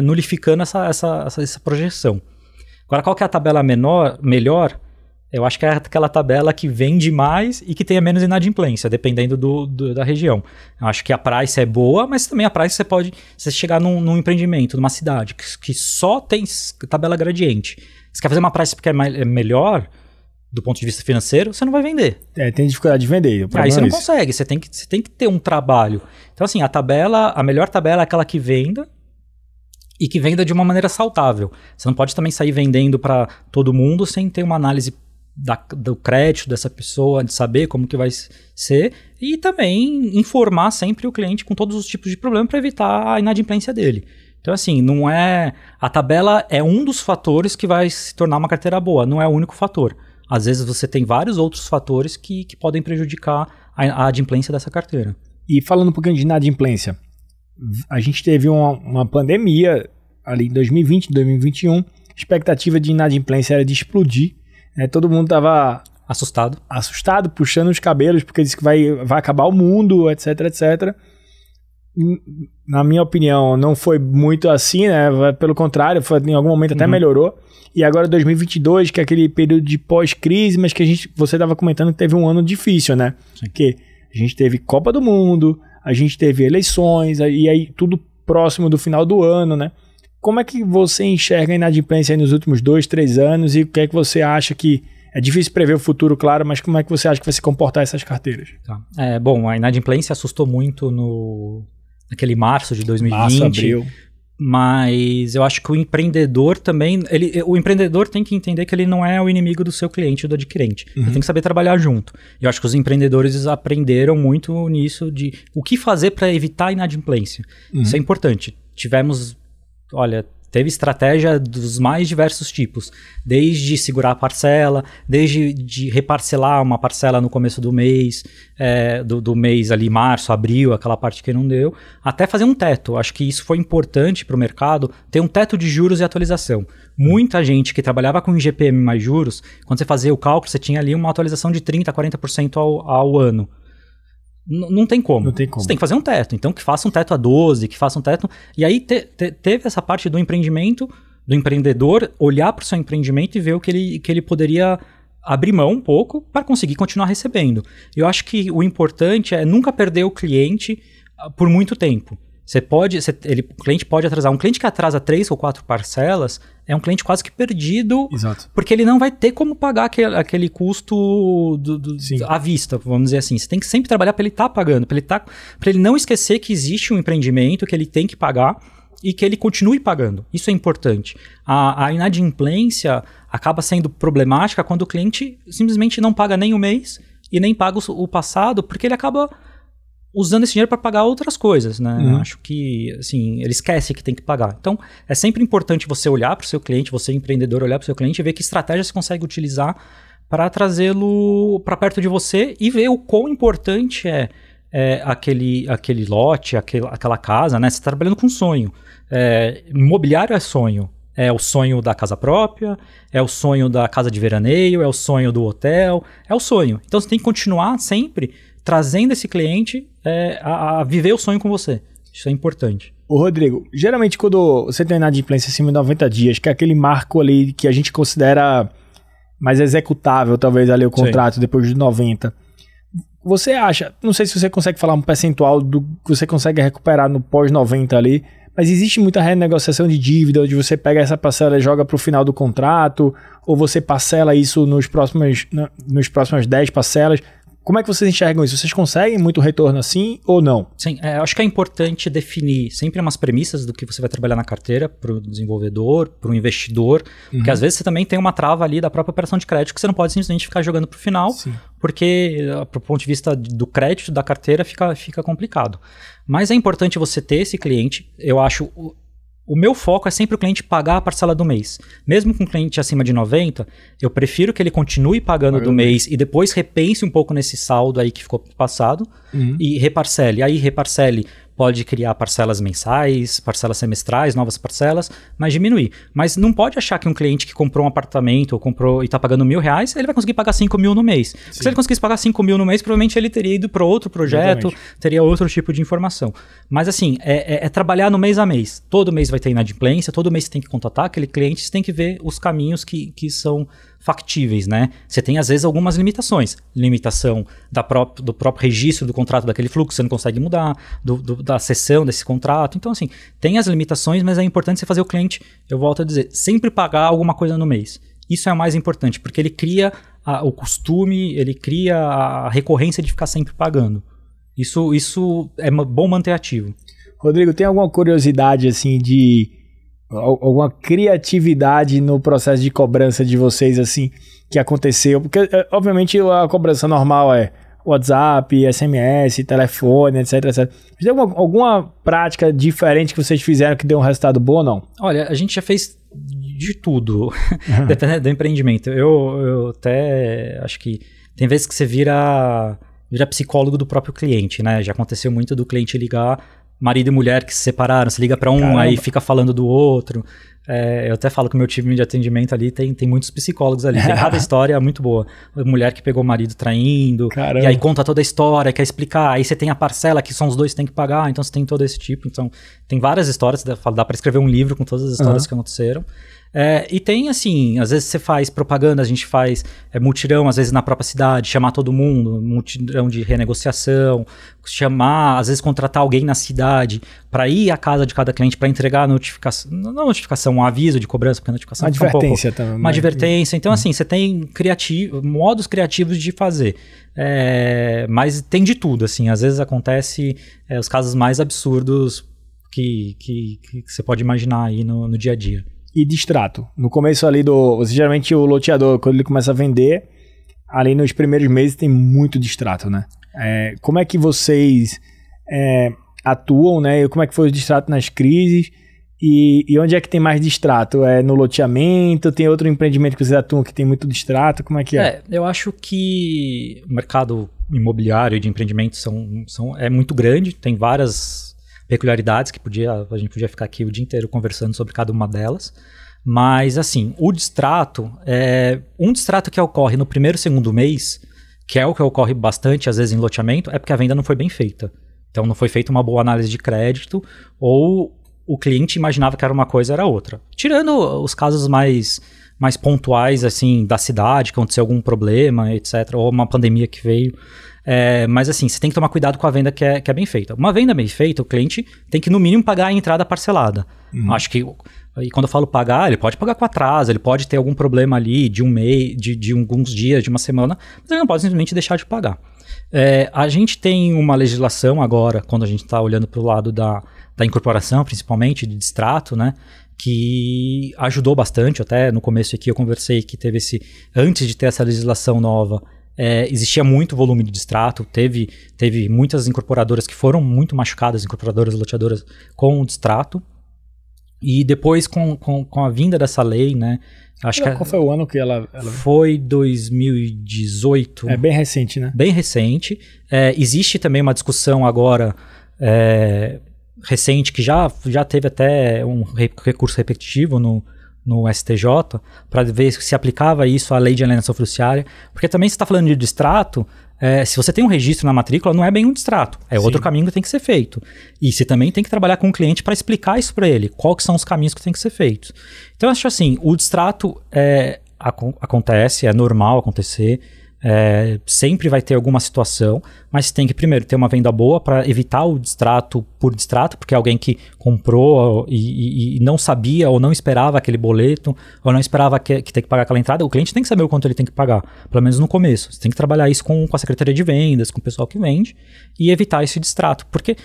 [SPEAKER 2] nulificando essa projeção. Agora, qual que é a tabela melhor? Eu acho que é aquela tabela que vende mais e que tenha menos inadimplência, dependendo da região. Eu acho que a price é boa, mas também a price você chegar num empreendimento, numa cidade que só tem tabela gradiente. Você quer fazer uma price porque é melhor do ponto de vista financeiro, você não vai vender.
[SPEAKER 1] Tem dificuldade de vender.
[SPEAKER 2] Aí você não consegue, você tem que ter um trabalho. Então, assim, a melhor tabela é aquela que venda e que venda de uma maneira saudável. Você não pode também sair vendendo para todo mundo sem ter uma análise do crédito dessa pessoa, de saber como que vai ser e também informar sempre o cliente com todos os tipos de problema para evitar a inadimplência dele. Então, assim, a tabela é um dos fatores que vai se tornar uma carteira boa, não é o único fator. Às vezes você tem vários outros fatores que podem prejudicar a adimplência dessa carteira. E
[SPEAKER 1] falando um pouquinho de inadimplência, a gente teve uma pandemia ali em 2020, 2021, expectativa de inadimplência era de explodir, né? Todo mundo estava assustado, puxando os cabelos, porque disse que vai acabar o mundo, etc, etc. Na minha opinião, não foi muito assim, né? Pelo contrário, em algum momento até melhorou. E agora 2022, que é aquele período de pós-crise, mas que você estava comentando que teve um ano difícil, né? Sim. Porque a gente teve Copa do Mundo, a gente teve eleições, e aí tudo próximo do final do ano, né? Como é que você enxerga a inadimplência aí nos últimos 2, 3 anos e o que é que você acha que... É difícil prever o futuro, claro, mas como é que você acha que vai se comportar essas carteiras?
[SPEAKER 2] Tá. Bom, a inadimplência assustou muito naquele março de 2020.
[SPEAKER 1] Março, abril.
[SPEAKER 2] Mas eu acho que o empreendedor também... O empreendedor tem que entender que ele não é o inimigo do seu cliente ou do adquirente. Ele tem que saber trabalhar junto. E eu acho que os empreendedores aprenderam muito nisso de o que fazer para evitar a inadimplência. Isso é importante. Teve estratégia dos mais diversos tipos, desde segurar a parcela, desde de reparcelar uma parcela no começo do mês, do mês ali, março, abril, aquela parte que não deu, até fazer um teto. Acho que isso foi importante para o mercado, ter um teto de juros e atualização. Muita gente que trabalhava com IGPM mais juros, quando você fazia o cálculo, você tinha ali uma atualização de 30%, 40% ao ano. Não tem como.
[SPEAKER 1] Não tem como.
[SPEAKER 2] Você tem que fazer um teto. Então, que faça um teto a 12, que faça um teto... E aí, teve essa parte do empreendimento, do empreendedor, olhar para o seu empreendimento e ver o que ele poderia abrir mão um pouco para conseguir continuar recebendo. Eu acho que o importante é nunca perder o cliente por muito tempo. O cliente pode atrasar. Um cliente que atrasa 3 ou 4 parcelas é um cliente quase que perdido.
[SPEAKER 1] Exato.
[SPEAKER 2] Porque ele não vai ter como pagar aquele custo à vista, vamos dizer assim. Você tem que sempre trabalhar para ele estar pagando, para ele não esquecer que existe um empreendimento que ele tem que pagar e que ele continue pagando. Isso é importante. A inadimplência acaba sendo problemática quando o cliente simplesmente não paga nem o mês e nem paga o passado, porque ele acaba usando esse dinheiro para pagar outras coisas, né? Acho que, assim, ele esquece que tem que pagar. Então, é sempre importante você olhar para o seu cliente, você empreendedor olhar para o seu cliente e ver que estratégia você consegue utilizar para trazê-lo para perto de você e ver o quão importante é aquele lote, aquela casa, né? Você está trabalhando com sonho. Imobiliário é sonho. É o sonho da casa própria, é o sonho da casa de veraneio, é o sonho do hotel, é o sonho. Então, você tem que continuar sempre trazendo esse cliente a viver o sonho com você. Isso é importante.
[SPEAKER 1] Ô Rodrigo, geralmente quando você tem inadimplência acima de 90 dias, que é aquele marco ali que a gente considera mais executável, talvez ali o contrato. Sim. Depois de 90, você acha, não sei se você consegue falar um percentual do que você consegue recuperar no pós-90 ali, mas existe muita renegociação de dívida, onde você pega essa parcela e joga para o final do contrato, ou você parcela isso nos próximas 10 parcelas. Como é que vocês enxergam isso? Vocês conseguem muito retorno assim ou não?
[SPEAKER 2] Sim, acho que é importante definir sempre umas premissas do que você vai trabalhar na carteira para o desenvolvedor, para o investidor, porque às vezes você também tem uma trava ali da própria operação de crédito que você não pode simplesmente ficar jogando para o final, Sim. porque do ponto de vista do crédito da carteira fica complicado. Mas é importante você ter esse cliente, eu acho. O meu foco é sempre o cliente pagar a parcela do mês. Mesmo com um cliente acima de 90, eu prefiro que ele continue pagando do mês e depois repense um pouco nesse saldo aí que ficou passado e reparcele. Aí reparcele, pode criar parcelas mensais, parcelas semestrais, novas parcelas, mas diminuir. Mas não pode achar que um cliente que comprou um apartamento ou comprou e está pagando R$1.000, ele vai conseguir pagar 5 mil no mês. Se ele conseguisse pagar 5 mil no mês, provavelmente ele teria ido para outro projeto, Exatamente. Teria outro tipo de informação. Mas assim, é trabalhar no mês a mês. Todo mês vai ter inadimplência, todo mês você tem que contatar aquele cliente, você tem que ver os caminhos que são factíveis, né? Você tem às vezes algumas limitações. Limitação do próprio registro do contrato daquele fluxo, você não consegue mudar, da cessão desse contrato. Então assim, tem as limitações, mas é importante você fazer o cliente, eu volto a dizer, sempre pagar alguma coisa no mês. Isso é o mais importante, porque ele cria o costume, ele cria a recorrência de ficar sempre pagando. Isso é bom manter ativo.
[SPEAKER 1] Rodrigo, tem alguma curiosidade assim de alguma criatividade no processo de cobrança de vocês, assim, que aconteceu? Porque, obviamente, a cobrança normal é WhatsApp, SMS, telefone, etc, etc. Tem alguma prática diferente que vocês fizeram que deu um resultado bom ou não?
[SPEAKER 2] Olha, a gente já fez de tudo, dependendo do empreendimento. Eu até acho que tem vezes que você vira psicólogo do próprio cliente, né? Já aconteceu muito do cliente ligar, marido e mulher que se separaram, se liga para um, Caramba. Aí fica falando do outro. Eu até falo que o meu time de atendimento ali tem muitos psicólogos ali. Tem cada história muito boa. Mulher que pegou o marido traindo, Caramba. E aí conta toda a história, quer explicar. Aí você tem a parcela que são os dois que tem que pagar, então você tem todo esse tipo. Então tem várias histórias, dá para escrever um livro com todas as histórias que aconteceram. E tem assim, às vezes você faz propaganda, a gente faz mutirão, às vezes na própria cidade, chamar todo mundo, mutirão de renegociação, às vezes contratar alguém na cidade para ir à casa de cada cliente para entregar a notificação, não notificação, um aviso de cobrança, porque a notificação
[SPEAKER 1] uma advertência também.
[SPEAKER 2] Uma advertência, então assim, você tem modos criativos de fazer, mas tem de tudo, assim, às vezes acontece os casos mais absurdos que você pode imaginar aí no dia a dia.
[SPEAKER 1] E distrato. No começo ali geralmente o loteador, quando ele começa a vender, ali nos primeiros meses tem muito distrato, né? Como é que vocês atuam, né? Como é que foi o distrato nas crises? E onde é que tem mais distrato? No loteamento? Tem outro empreendimento que vocês atuam que tem muito distrato? Como é que é?
[SPEAKER 2] Eu acho que o mercado imobiliário e de empreendimentos é muito grande, tem várias peculiaridades que a gente podia ficar aqui o dia inteiro conversando sobre cada uma delas, mas assim, o distrato um distrato que ocorre no primeiro e segundo mês, que é o que ocorre bastante às vezes em loteamento, é porque a venda não foi bem feita. Então não foi feita uma boa análise de crédito, ou o cliente imaginava que era uma coisa, era outra. Tirando os casos mais mais pontuais, assim, da cidade, que aconteceu algum problema, etc., ou uma pandemia que veio. Mas assim, você tem que tomar cuidado com a venda que é bem feita. Uma venda bem feita, o cliente tem que no mínimo pagar a entrada parcelada. Acho que, e quando eu falo pagar, ele pode pagar com atraso, ele pode ter algum problema ali de um mês, de alguns dias, de uma semana, mas ele não pode simplesmente deixar de pagar. A gente tem uma legislação agora, quando a gente está olhando para o lado da incorporação, principalmente, de distrato, né? Que ajudou bastante. Até no começo aqui eu conversei que teve antes de ter essa legislação nova, existia muito volume de distrato, teve muitas incorporadoras que foram muito machucadas, incorporadoras loteadoras com distrato, e depois com a vinda dessa lei, né,
[SPEAKER 1] qual foi o ano que ela...
[SPEAKER 2] Foi 2018.
[SPEAKER 1] É bem recente, né?
[SPEAKER 2] Bem recente. Existe também uma discussão agora recente, que já teve até um recurso repetitivo no STJ, para ver se aplicava isso à lei de alienação fiduciária, porque também se está falando de distrato, se você tem um registro na matrícula, não é bem um distrato, outro caminho que tem que ser feito. E você também tem que trabalhar com o cliente para explicar isso para ele, quais são os caminhos que tem que ser feitos. Então eu acho assim, o distrato acontece, é normal acontecer, sempre vai ter alguma situação, mas tem que primeiro ter uma venda boa para evitar o distrato por distrato, porque é alguém que comprou e não sabia ou não esperava aquele boleto, ou não esperava que tem que pagar aquela entrada. O cliente tem que saber o quanto ele tem que pagar, pelo menos no começo. Você tem que trabalhar isso com a Secretaria de Vendas, com o pessoal que vende, e evitar esse distrato, porque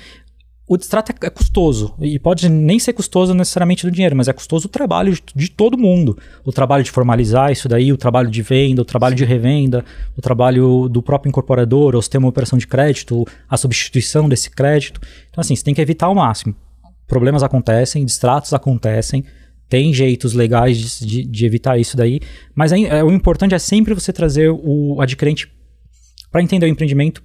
[SPEAKER 2] o distrato é custoso, e pode nem ser custoso necessariamente do dinheiro, mas é custoso o trabalho de todo mundo. O trabalho de formalizar isso daí, o trabalho de venda, o trabalho de revenda, o trabalho do próprio incorporador, ou se tem uma operação de crédito, a substituição desse crédito. Então assim, você tem que evitar ao máximo. Problemas acontecem, distratos acontecem, tem jeitos legais de evitar isso daí, mas o importante é sempre você trazer o adquirente para entender o empreendimento,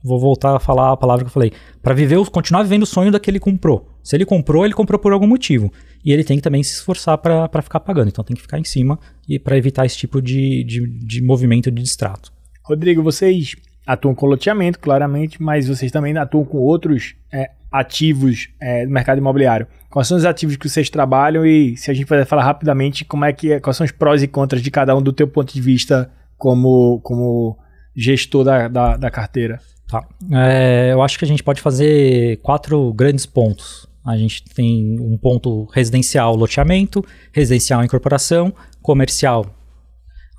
[SPEAKER 2] vou voltar a falar a palavra que eu falei, para continuar vivendo o sonho daquele que comprou. Se ele comprou por algum motivo. E ele tem que também se esforçar para ficar pagando. Então tem que ficar em cima e para evitar esse tipo de movimento de distrato.
[SPEAKER 1] Rodrigo, vocês atuam com loteamento, claramente, mas vocês também atuam com outros ativos do mercado imobiliário. Quais são os ativos que vocês trabalham e, se a gente puder falar rapidamente, quais são os prós e contras de cada um do teu ponto de vista como gestor da carteira?
[SPEAKER 2] Tá. Eu acho que a gente pode fazer 4 grandes pontos. A gente tem um ponto residencial, loteamento, residencial, incorporação, comercial,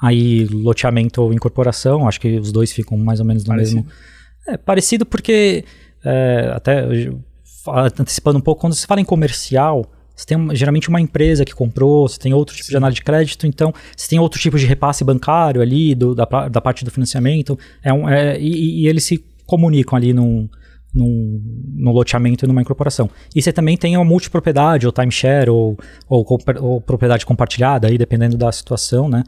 [SPEAKER 2] aí loteamento ou incorporação. Acho que os dois ficam mais ou menos no mesmo. Parecido porque, até antecipando um pouco, quando se fala em comercial, você tem geralmente uma empresa que comprou, você tem outro tipo de análise de crédito, então você tem outro tipo de repasse bancário ali, da parte do financiamento, e eles se comunicam ali no loteamento e numa incorporação. E você também tem uma multipropriedade, ou timeshare, ou propriedade compartilhada, aí dependendo da situação, né?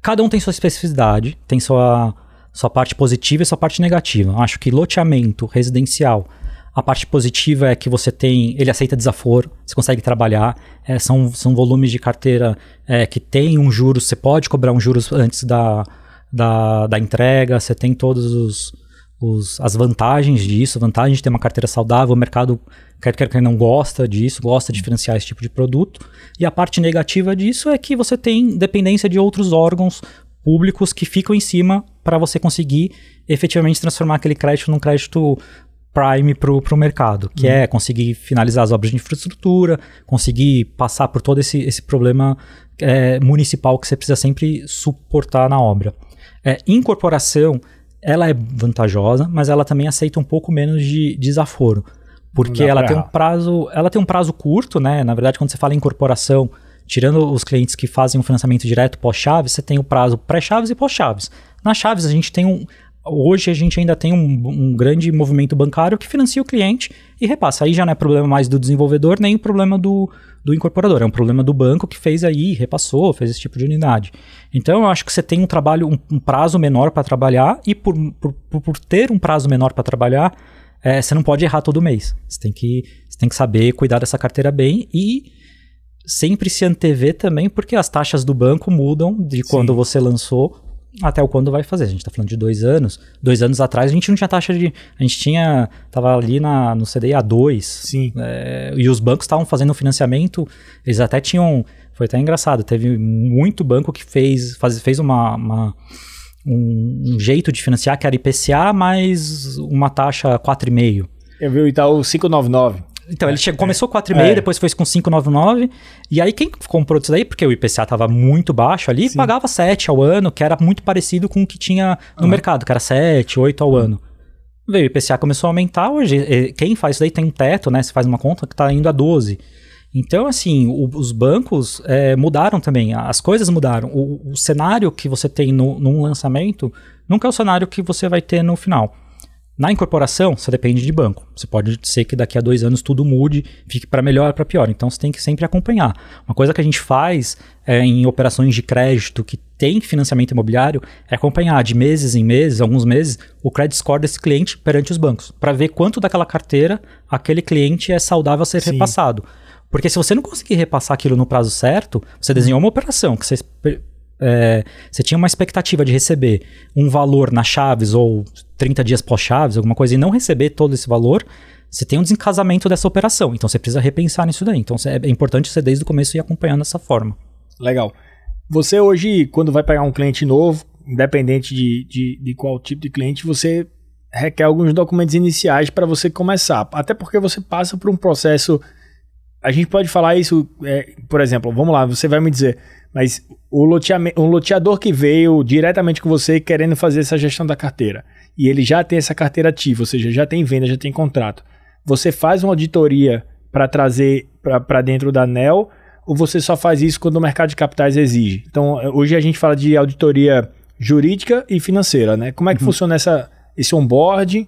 [SPEAKER 2] Cada um tem sua especificidade, tem sua parte positiva e sua parte negativa. Acho que loteamento residencial, a parte positiva é que ele aceita desaforo, você consegue trabalhar, são volumes de carteira que tem um juros, você pode cobrar um juros antes da entrega, você tem todas as vantagens disso, vantagem de ter uma carteira saudável, o mercado quer não gosta disso, gosta de financiar esse tipo de produto, e a parte negativa disso é que você tem dependência de outros órgãos públicos que ficam em cima para você conseguir efetivamente transformar aquele crédito num crédito prime para o mercado, que é conseguir finalizar as obras de infraestrutura, conseguir passar por todo esse problema municipal que você precisa sempre suportar na obra. Incorporação, ela é vantajosa, mas ela também aceita um pouco menos de desaforo, porque ela tem um prazo curto, né? Na verdade, quando você fala em incorporação, tirando os clientes que fazem um financiamento direto pós-chaves, você tem o prazo pré-chaves e pós-chaves. Na chaves, hoje a gente ainda tem um grande movimento bancário que financia o cliente e repassa. Aí já não é problema mais do desenvolvedor, nem o problema do incorporador. É um problema do banco que fez aí, repassou, fez esse tipo de unidade. Então eu acho que você tem um prazo menor para trabalhar, e por ter um prazo menor para trabalhar, você não pode errar todo mês. Você tem que saber cuidar dessa carteira bem e sempre se antever também, porque as taxas do banco mudam de quando você lançou até o quando vai fazer. A gente está falando de 2 anos. 2 anos atrás a gente não tinha taxa de... A gente tava ali no CDI a 2.
[SPEAKER 1] Sim.
[SPEAKER 2] E os bancos estavam fazendo financiamento, eles até tinham... Foi até engraçado, teve muito banco que fez um jeito de financiar que era IPCA mais uma taxa 4,5.
[SPEAKER 1] Eu vi o Itaú 599.
[SPEAKER 2] Então, ele começou 4,5, depois foi com 5,99, e aí quem comprou disso daí, porque o IPCA estava muito baixo ali, pagava 7 ao ano, que era muito parecido com o que tinha no mercado, que era 7, 8 ao ano. Veio o IPCA, começou a aumentar, hoje quem faz isso daí tem um teto, né, você faz uma conta que está indo a 12. Então, assim, os bancos mudaram também, as coisas mudaram. O cenário que você tem num lançamento nunca é o cenário que você vai ter no final. Na incorporação, você depende de banco. Você pode ser que daqui a 2 anos tudo mude, fique para melhor ou para pior. Então, você tem que sempre acompanhar. Uma coisa que a gente faz em operações de crédito que tem financiamento imobiliário é acompanhar de meses em meses, alguns meses, o credit score desse cliente perante os bancos, para ver quanto daquela carteira aquele cliente é saudável a ser repassado. Porque se você não conseguir repassar aquilo no prazo certo, você desenhou uma operação que você tinha uma expectativa de receber um valor na chaves ou 30 dias pós-chaves, alguma coisa, e não receber todo esse valor, você tem um desencasamento dessa operação. Então, você precisa repensar nisso daí. Então, é importante você, desde o começo, ir acompanhando dessa forma.
[SPEAKER 1] Legal. Você hoje, quando vai pegar um cliente novo, independente de qual tipo de cliente, você requer alguns documentos iniciais para você começar. Até porque você passa por um processo... A gente pode falar isso, por exemplo, vamos lá, você vai me dizer, mas um loteador que veio diretamente com você querendo fazer essa gestão da carteira, e ele já tem essa carteira ativa, ou seja, já tem venda, já tem contrato, você faz uma auditoria para trazer para dentro da ANEEL, ou você só faz isso quando o mercado de capitais exige? Então, hoje a gente fala de auditoria jurídica e financeira, né? Como é que funciona esse onboarding?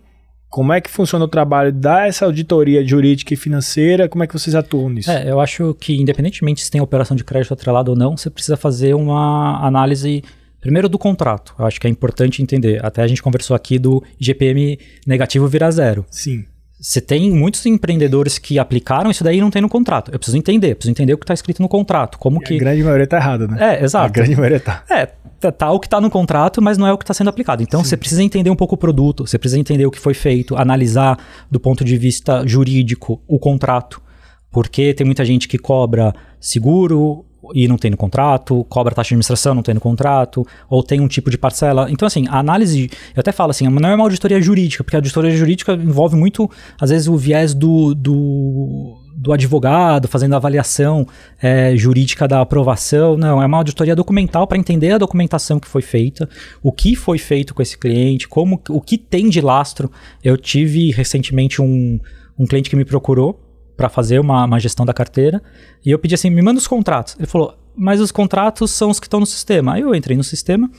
[SPEAKER 1] Como é que funciona o trabalho dessa auditoria jurídica e financeira? Como é que vocês atuam nisso?
[SPEAKER 2] Eu acho que, independentemente se tem operação de crédito atrelado ou não, você precisa fazer uma análise, primeiro, do contrato. Eu acho que é importante entender. Até a gente conversou aqui do IGPM negativo virar zero.
[SPEAKER 1] Sim.
[SPEAKER 2] Você tem muitos empreendedores que aplicaram isso daí e não tem no contrato. Eu preciso entender o que está escrito no contrato. A
[SPEAKER 1] grande maioria está errada, né?
[SPEAKER 2] Exato.
[SPEAKER 1] A grande maioria está.
[SPEAKER 2] Tá o que está no contrato, mas não é o que está sendo aplicado. Então, você precisa entender um pouco o produto, você precisa entender o que foi feito, analisar do ponto de vista jurídico o contrato. Porque tem muita gente que cobra seguro e não tem no contrato, cobra taxa de administração, não tem no contrato, ou tem um tipo de parcela. Então, assim, a análise, eu até falo assim, não é uma auditoria jurídica, porque a auditoria jurídica envolve muito, às vezes, o viés do advogado fazendo a avaliação jurídica da aprovação. Não, é uma auditoria documental para entender a documentação que foi feita, o que foi feito com esse cliente, o que tem de lastro. Eu tive recentemente um cliente que me procurou para fazer uma gestão da carteira, e eu pedi assim, me manda os contratos. Ele falou, mas os contratos são os que estão no sistema. Aí eu entrei no sistema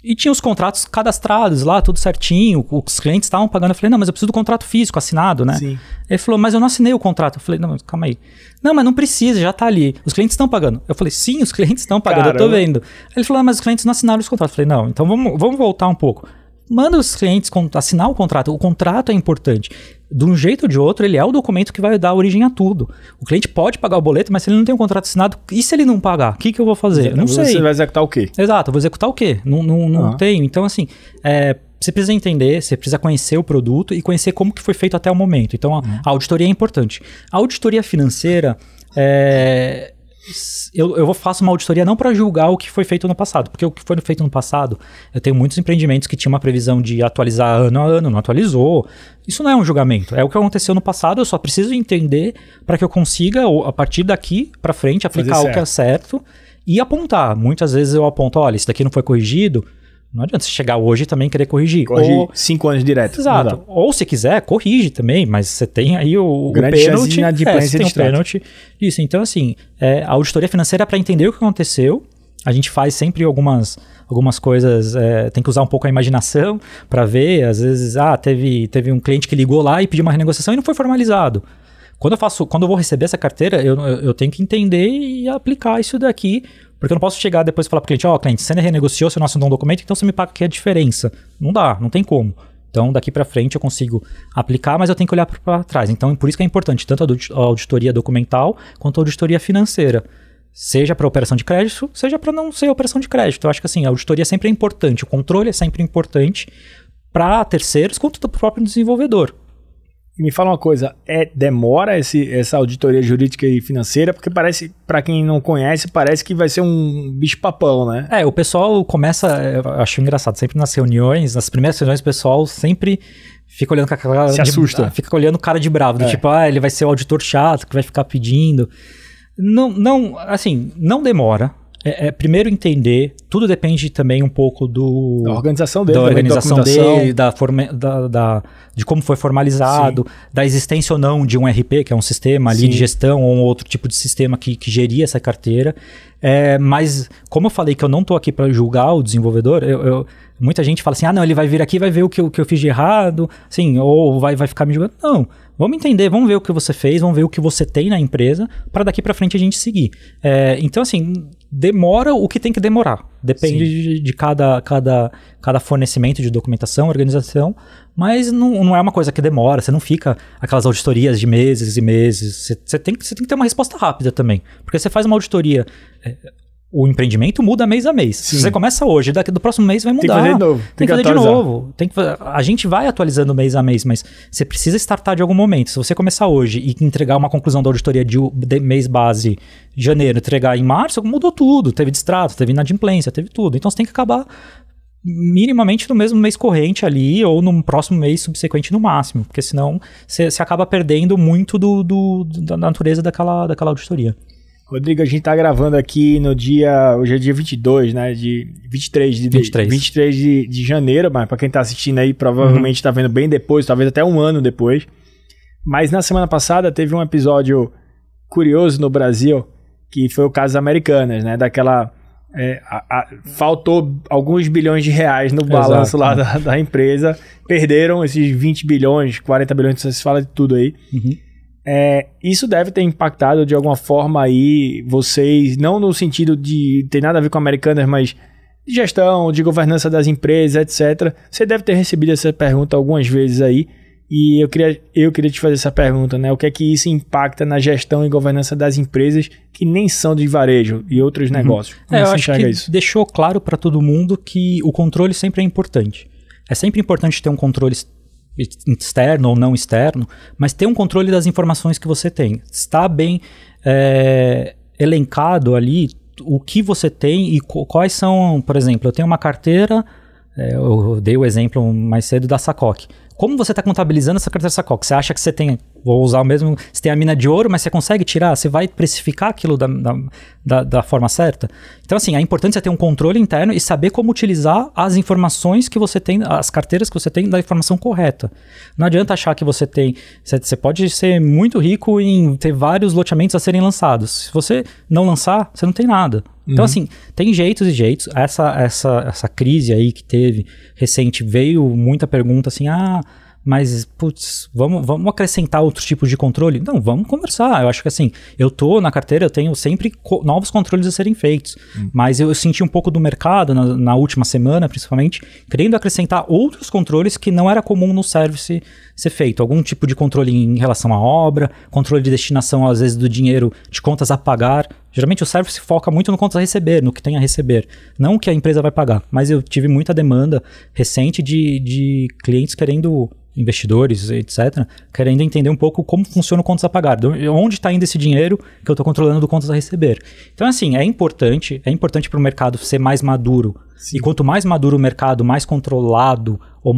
[SPEAKER 2] e tinha os contratos cadastrados lá, tudo certinho, os clientes estavam pagando. Eu falei, não, mas eu preciso do contrato físico, assinado, né? Sim. Ele falou, mas eu não assinei o contrato. Eu falei, não, calma aí. Não, mas não precisa, já tá ali. Os clientes estão pagando. Eu falei, sim, os clientes estão pagando, Caramba. Eu tô vendo. Ele falou, mas os clientes não assinaram os contratos. Eu falei, não, então vamos voltar um pouco. Manda os clientes assinar o contrato. O contrato é importante. De um jeito ou de outro, ele é o documento que vai dar origem a tudo. O cliente pode pagar o boleto, mas se ele não tem um contrato assinado, e se ele não pagar? O que eu vou fazer? Não sei.
[SPEAKER 1] Você vai executar o quê?
[SPEAKER 2] Exato, eu vou executar o quê? Não tenho. Então, assim, você precisa entender, você precisa conhecer o produto e conhecer como que foi feito até o momento. Então, a auditoria é importante. A auditoria financeira eu faço uma auditoria não para julgar o que foi feito no passado, porque o que foi feito no passado, eu tenho muitos empreendimentos que tinham uma previsão de atualizar ano a ano, não atualizou. Isso não é um julgamento, é o que aconteceu no passado, eu só preciso entender para que eu consiga, a partir daqui para frente, aplicar o que é certo e apontar. Muitas vezes eu aponto, olha, isso daqui não foi corrigido. Não adianta você chegar hoje e também querer corrigir.
[SPEAKER 1] Corrigir 5 anos direto.
[SPEAKER 2] Exato. Ou se quiser, corrige também, mas você tem aí o pênalti. Você tem o pênalti. Isso. Então, assim, a auditoria financeira é para entender o que aconteceu. A gente faz sempre algumas coisas, tem que usar um pouco a imaginação para ver. Às vezes, teve um cliente que ligou lá e pediu uma renegociação e não foi formalizado. Quando eu vou receber essa carteira, eu tenho que entender e aplicar isso daqui. Porque eu não posso chegar depois e falar para o cliente, cliente, você renegociou, você não assinou um documento, então você me paga aqui a diferença. Não dá, não tem como. Então, daqui para frente eu consigo aplicar, mas eu tenho que olhar para trás. Então, por isso que é importante tanto a auditoria documental quanto a auditoria financeira. Seja para operação de crédito, seja para não ser operação de crédito. Eu acho que assim, a auditoria sempre é importante, o controle é sempre importante para terceiros quanto do próprio desenvolvedor.
[SPEAKER 1] Me fala uma coisa, demora essa auditoria jurídica e financeira? Porque parece, para quem não conhece, parece que vai ser um bicho-papão, né?
[SPEAKER 2] O pessoal começa, eu acho engraçado, sempre nas reuniões, nas primeiras reuniões, o pessoal sempre fica olhando com aquela cara
[SPEAKER 1] se assusta.
[SPEAKER 2] Fica olhando cara de bravo, do tipo, ele vai ser o auditor chato que vai ficar pedindo. Não, assim, não demora. Primeiro entender, tudo depende também um pouco da
[SPEAKER 1] organização dele,
[SPEAKER 2] de como foi formalizado, da existência ou não de um RP, que é um sistema ali de gestão, ou um outro tipo de sistema que geria essa carteira. Mas, como eu falei que eu não estou aqui para julgar o desenvolvedor, muita gente fala assim, não, ele vai vir aqui e vai ver o que eu fiz de errado, assim, ou vai ficar me julgando. Não, vamos entender, vamos ver o que você fez, vamos ver o que você tem na empresa, para daqui para frente a gente seguir. Então, assim, demora o que tem que demorar. Depende de cada fornecimento de documentação, organização, mas não é uma coisa que demora, você não fica aquelas auditorias de meses e meses, você tem que ter uma resposta rápida também, porque você faz uma auditoria, o empreendimento muda mês a mês. Se você começa hoje, daqui do próximo mês vai mudar.
[SPEAKER 1] Tem que fazer de novo.
[SPEAKER 2] Tem que fazer de novo. A gente vai atualizando mês a mês, mas você precisa startar de algum momento. Se você começar hoje e entregar uma conclusão da auditoria de mês base de janeiro, entregar em março, mudou tudo. Teve distrato, teve inadimplência, teve tudo. Então você tem que acabar minimamente no mesmo mês corrente ali ou no próximo mês subsequente no máximo, porque senão você acaba perdendo muito da natureza daquela auditoria.
[SPEAKER 1] Rodrigo, a gente tá gravando aqui hoje é dia 22, né, de 23 de janeiro, mas para quem tá assistindo aí, provavelmente tá vendo bem depois, talvez até um ano depois. Mas na semana passada teve um episódio curioso no Brasil, que foi o caso das Americanas, né, daquela... faltou alguns bilhões de reais no balanço lá da empresa, perderam esses 20 bilhões, 40 bilhões, você fala de tudo aí. Isso deve ter impactado de alguma forma aí vocês, não no sentido de ter nada a ver com Americanas, mas de gestão, de governança das empresas, etc. Você deve ter recebido essa pergunta algumas vezes aí, e eu queria te fazer essa pergunta, né? O que é que isso impacta na gestão e governança das empresas que nem são de varejo e outros negócios?
[SPEAKER 2] Como você enxerga isso? Eu acho que deixou claro para todo mundo que o controle sempre é importante. É sempre importante ter um controle externo ou não externo, mas ter um controle das informações que você tem. Está bem elencado ali o que você tem e quais são, por exemplo, eu tenho uma carteira, eu dei o exemplo mais cedo da Sacoc. Como você está contabilizando essa carteira Sacoc? Você acha que você tem, vou usar o mesmo, você tem a mina de ouro, mas você consegue tirar? Você vai precificar aquilo da forma certa? Então, assim, é importante você ter um controle interno e saber como utilizar as informações que você tem, as carteiras que você tem da informação correta. Não adianta achar que você tem... Você pode ser muito rico em ter vários loteamentos a serem lançados. Se você não lançar, você não tem nada. Então, assim, tem jeitos e jeitos. Essa crise aí que teve recente, veio muita pergunta assim, mas, putz, vamos acrescentar outros tipos de controle? Não, vamos conversar. Eu acho que assim, eu tô na carteira, eu tenho sempre novos controles a serem feitos. Mas eu senti um pouco do mercado, na última semana, principalmente, querendo acrescentar outros controles que não era comum no service ser feito. Algum tipo de controle em relação à obra, controle de destinação, às vezes, do dinheiro de contas a pagar. Geralmente o service foca muito no contas a receber, no que tem a receber, não o que a empresa vai pagar. Mas eu tive muita demanda recente de clientes querendo, investidores, etc., querendo entender um pouco como funciona o contas a pagar, onde está indo esse dinheiro que eu estou controlando do contas a receber. Então, assim, é importante para o mercado ser mais maduro. Sim. E quanto mais maduro o mercado, mais controlado ou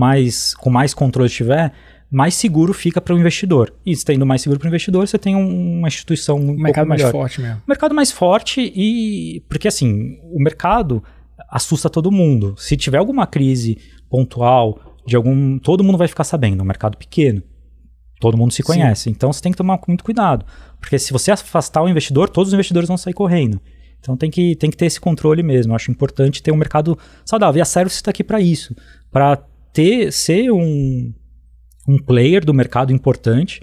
[SPEAKER 2] com mais controle tiver, mais seguro fica para o investidor. E tendo mais seguro para o investidor, você tem uma instituição um
[SPEAKER 1] mercado mais
[SPEAKER 2] melhor.
[SPEAKER 1] Forte mesmo.
[SPEAKER 2] Mercado mais forte porque assim, o mercado assusta todo mundo. Se tiver alguma crise pontual, todo mundo vai ficar sabendo. Um mercado pequeno, todo mundo se conhece. Sim. Então você tem que tomar muito cuidado. Porque se você afastar o investidor, todos os investidores vão sair correndo. Então tem que ter esse controle mesmo. Eu acho importante ter um mercado saudável. E a Service está aqui para isso. Para ser um player do mercado importante,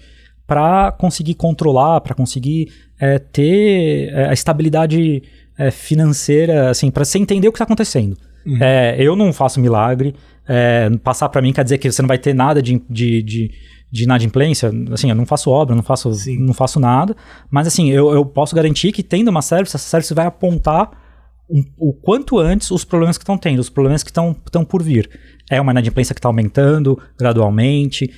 [SPEAKER 2] para conseguir controlar, para conseguir ter a estabilidade financeira, assim, para você entender o que está acontecendo. Eu não faço milagre. Passar para mim quer dizer que você não vai ter nada de de inadimplência, assim, eu não faço obra, não faço nada, mas assim, eu posso garantir que tendo uma service, essa service vai apontar o quanto antes os problemas que estão tendo, os problemas que estão por vir. É uma inadimplência que está aumentando gradualmente,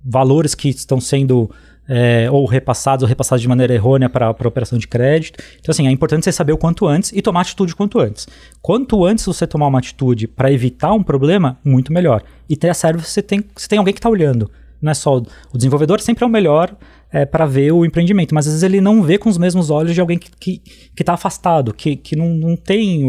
[SPEAKER 2] valores que estão sendo ou repassados de maneira errônea para a operação de crédito. Então, assim, é importante você saber o quanto antes e tomar atitude quanto antes. Quanto antes você tomar uma atitude para evitar um problema, muito melhor. E ter a service, você tem alguém que está olhando. Não é só o desenvolvedor, sempre é o melhor para ver o empreendimento, mas às vezes ele não vê com os mesmos olhos de alguém que está afastado, que não tem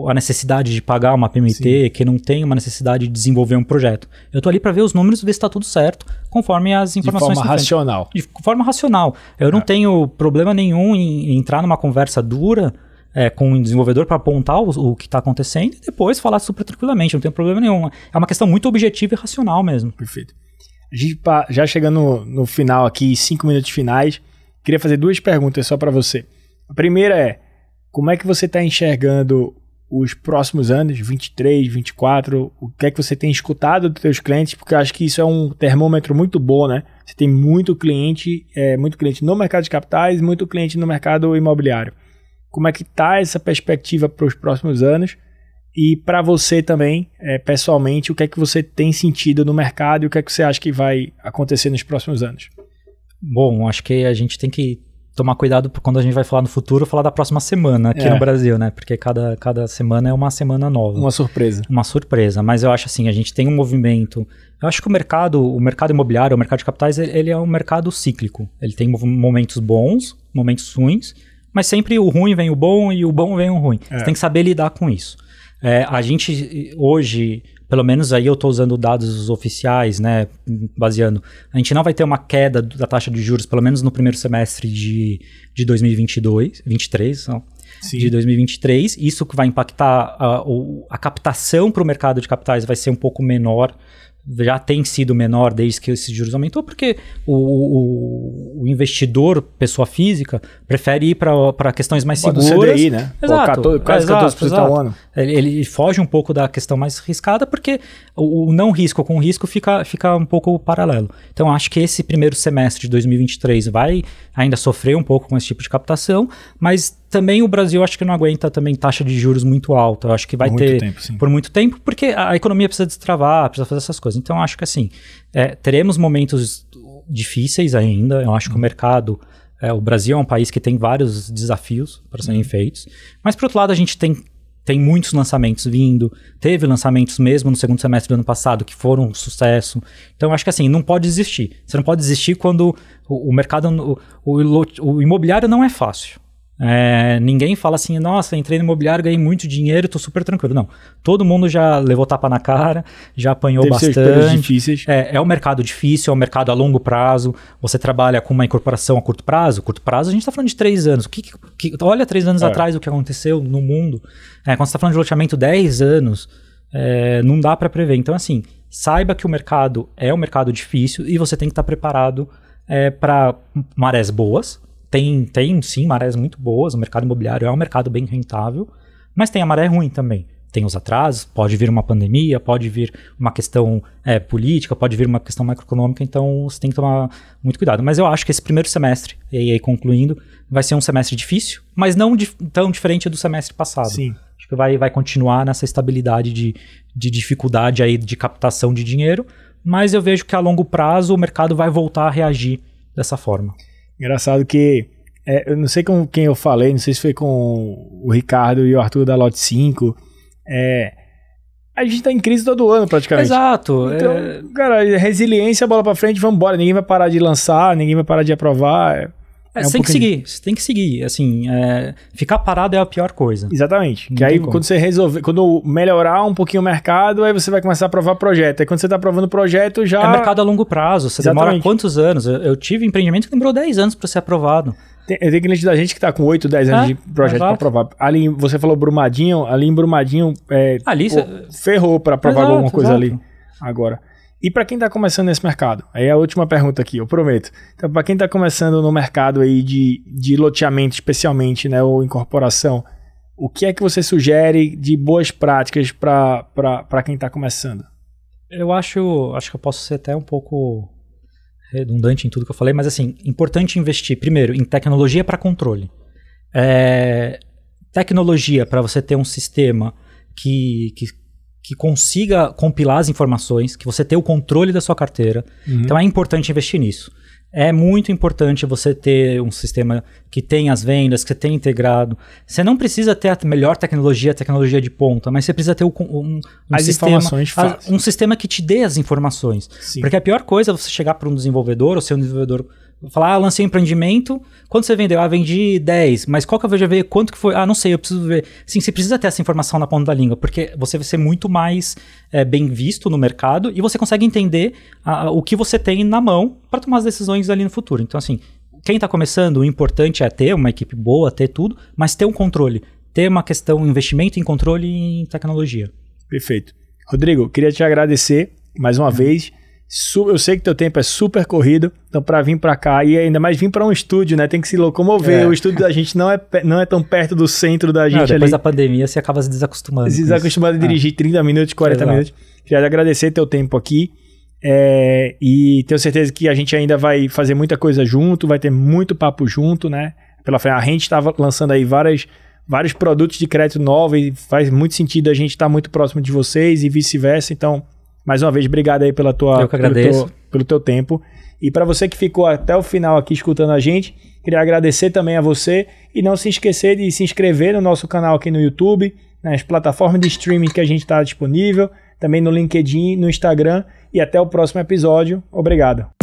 [SPEAKER 2] a necessidade de pagar uma PMT, Sim. que não tem uma necessidade de desenvolver um projeto. Eu estou ali para ver os números e ver se está tudo certo, conforme as informações.
[SPEAKER 1] De forma racional.
[SPEAKER 2] De forma racional. Eu não tenho problema nenhum em entrar numa conversa dura com o desenvolvedor para apontar o que está acontecendo e depois falar super tranquilamente, não tem problema nenhum. É uma questão muito objetiva e racional mesmo.
[SPEAKER 1] Perfeito. A gente já chegando no final aqui, 5 minutos finais, queria fazer 2 perguntas só para você. A primeira é, como é que você está enxergando os próximos anos, 23, 24, o que é que você tem escutado dos seus clientes? Porque eu acho que isso é um termômetro muito bom, né? Você tem muito cliente no mercado de capitais, muito cliente no mercado imobiliário. Como é que está essa perspectiva para os próximos anos? E para você também, pessoalmente, o que é que você tem sentido no mercado e o que é que você acha que vai acontecer nos próximos anos?
[SPEAKER 2] Bom, acho que a gente tem que tomar cuidado quando a gente vai falar no futuro, falar da próxima semana aqui no Brasil, né? Porque cada semana é uma semana nova.
[SPEAKER 1] Uma surpresa.
[SPEAKER 2] Uma surpresa, mas eu acho assim, a gente tem um movimento... Eu acho que o mercado imobiliário, o mercado de capitais, ele é um mercado cíclico. Ele tem momentos bons, momentos ruins, mas sempre o ruim vem o bom e o bom vem o ruim. Você tem que saber lidar com isso. A gente hoje, pelo menos aí eu estou usando dados oficiais, né, baseando, a gente não vai ter uma queda da taxa de juros, pelo menos no primeiro semestre de 2023, não, de 2023. Isso que vai impactar a captação para o mercado de capitais vai ser um pouco menor, já tem sido menor desde que esses juros aumentou, porque o investidor, pessoa física, prefere ir para questões mais seguras.
[SPEAKER 1] O CDI, né?
[SPEAKER 2] Exato.
[SPEAKER 1] Quase 14% ao ano.
[SPEAKER 2] Ele foge um pouco da questão mais riscada, porque o não risco com risco fica um pouco paralelo. Então, acho que esse primeiro semestre de 2023 vai ainda sofrer um pouco com esse tipo de captação, mas também o Brasil acho que não aguenta também taxa de juros muito alta. Eu acho que vai ter por muito tempo, porque a economia precisa destravar, precisa fazer essas coisas. Então, acho que assim, teremos momentos difíceis ainda. Eu acho que o mercado... o Brasil é um país que tem vários desafios para serem feitos. Mas, por outro lado, a gente tem muitos lançamentos vindo. Teve lançamentos mesmo no segundo semestre do ano passado que foram um sucesso. Então, eu acho que assim, não pode desistir. Você não pode desistir quando o mercado... O imobiliário não é fácil. Ninguém fala assim, nossa, entrei no imobiliário, ganhei muito dinheiro, tô super tranquilo. Não, todo mundo já levou tapa na cara, já apanhou bastante.
[SPEAKER 1] Difíceis.
[SPEAKER 2] É um mercado difícil, é um mercado a longo prazo. Você trabalha com uma incorporação a curto prazo. Curto prazo a gente tá falando de 3 anos. Olha 3 anos atrás o que aconteceu no mundo. Quando você tá falando de loteamento 10 anos, não dá para prever. Então assim, saiba que o mercado é um mercado difícil e você tem que estar preparado para marés boas. Tem sim marés muito boas, o mercado imobiliário é um mercado bem rentável, mas tem a maré ruim também. Tem os atrasos, pode vir uma pandemia, pode vir uma questão política, pode vir uma questão macroeconômica, então você tem que tomar muito cuidado. Mas eu acho que esse primeiro semestre, e aí concluindo, vai ser um semestre difícil, mas não tão diferente do semestre passado.
[SPEAKER 1] Sim.
[SPEAKER 2] Acho que vai continuar nessa estabilidade de dificuldade aí de captação de dinheiro, mas eu vejo que a longo prazo o mercado vai voltar a reagir dessa forma.
[SPEAKER 1] Engraçado que, eu não sei com quem eu falei, não sei se foi com o Ricardo e o Arthur da Lote 5, a gente tá em crise todo ano praticamente.
[SPEAKER 2] Exato.
[SPEAKER 1] Então, cara, resiliência, bola pra frente, vamos embora, ninguém vai parar de lançar, ninguém vai parar de aprovar.
[SPEAKER 2] Você tem que seguir, assim, ficar parado é a pior coisa.
[SPEAKER 1] Exatamente, que aí quando melhorar um pouquinho o mercado, aí você vai começar a aprovar projeto, aí quando você tá aprovando o projeto já...
[SPEAKER 2] É mercado a longo prazo, você demora quantos anos? Eu tive empreendimento que demorou 10 anos para ser aprovado.
[SPEAKER 1] Tem cliente da gente que tá com 8, 10 anos de projeto para aprovar. Ali, você falou Brumadinho, ali em Brumadinho, ferrou para aprovar alguma coisa ali agora. E para quem está começando nesse mercado? Aí é a última pergunta aqui, eu prometo. Então, para quem está começando no mercado aí de loteamento especialmente, né, ou incorporação, o que é que você sugere de boas práticas para quem está começando?
[SPEAKER 2] Eu acho que eu posso ser até um pouco redundante em tudo que eu falei, mas assim, importante investir, primeiro, em tecnologia para controle. Tecnologia para você ter um sistema que consiga compilar as informações, que você tenha o controle da sua carteira. Então é importante investir nisso. É muito importante você ter um sistema que tenha as vendas, que você tenha integrado. Você não precisa ter a melhor tecnologia de ponta, mas você precisa ter um sistema que te dê as informações.
[SPEAKER 1] Sim.
[SPEAKER 2] Porque a pior coisa é você chegar para um desenvolvedor, ou ser um desenvolvedor, falar, lancei um empreendimento, quanto você vendeu? Vendi 10, mas qual que eu vejo ver? Quanto que foi? Não sei, eu preciso ver. Sim, você precisa ter essa informação na ponta da língua, porque você vai ser muito mais bem visto no mercado e você consegue entender o que você tem na mão para tomar as decisões ali no futuro. Então, assim, quem está começando, o importante é ter uma equipe boa, ter tudo, mas ter um controle, ter uma questão, investimento em controle e em tecnologia.
[SPEAKER 1] Perfeito. Rodrigo, queria te agradecer mais uma vez. Eu sei que teu tempo é super corrido, então para vir para cá e ainda mais vir para um estúdio, né? Tem que se locomover. O estúdio da gente não é tão perto do centro da gente.
[SPEAKER 2] Depois da pandemia você acaba se desacostumando.
[SPEAKER 1] Desacostumado a dirigir 30 minutos, 40 minutos. Queria agradecer teu tempo aqui e tenho certeza que a gente ainda vai fazer muita coisa junto, vai ter muito papo junto, né? Pela frente, a gente estava lançando aí vários produtos de crédito novos e faz muito sentido a gente estar muito próximo de vocês e vice-versa, então... Mais uma vez, obrigado aí pelo teu tempo. E para você que ficou até o final aqui escutando a gente, queria agradecer também a você e não se esquecer de se inscrever no nosso canal aqui no YouTube, nas plataformas de streaming que a gente está disponível, também no LinkedIn, no Instagram e até o próximo episódio. Obrigado.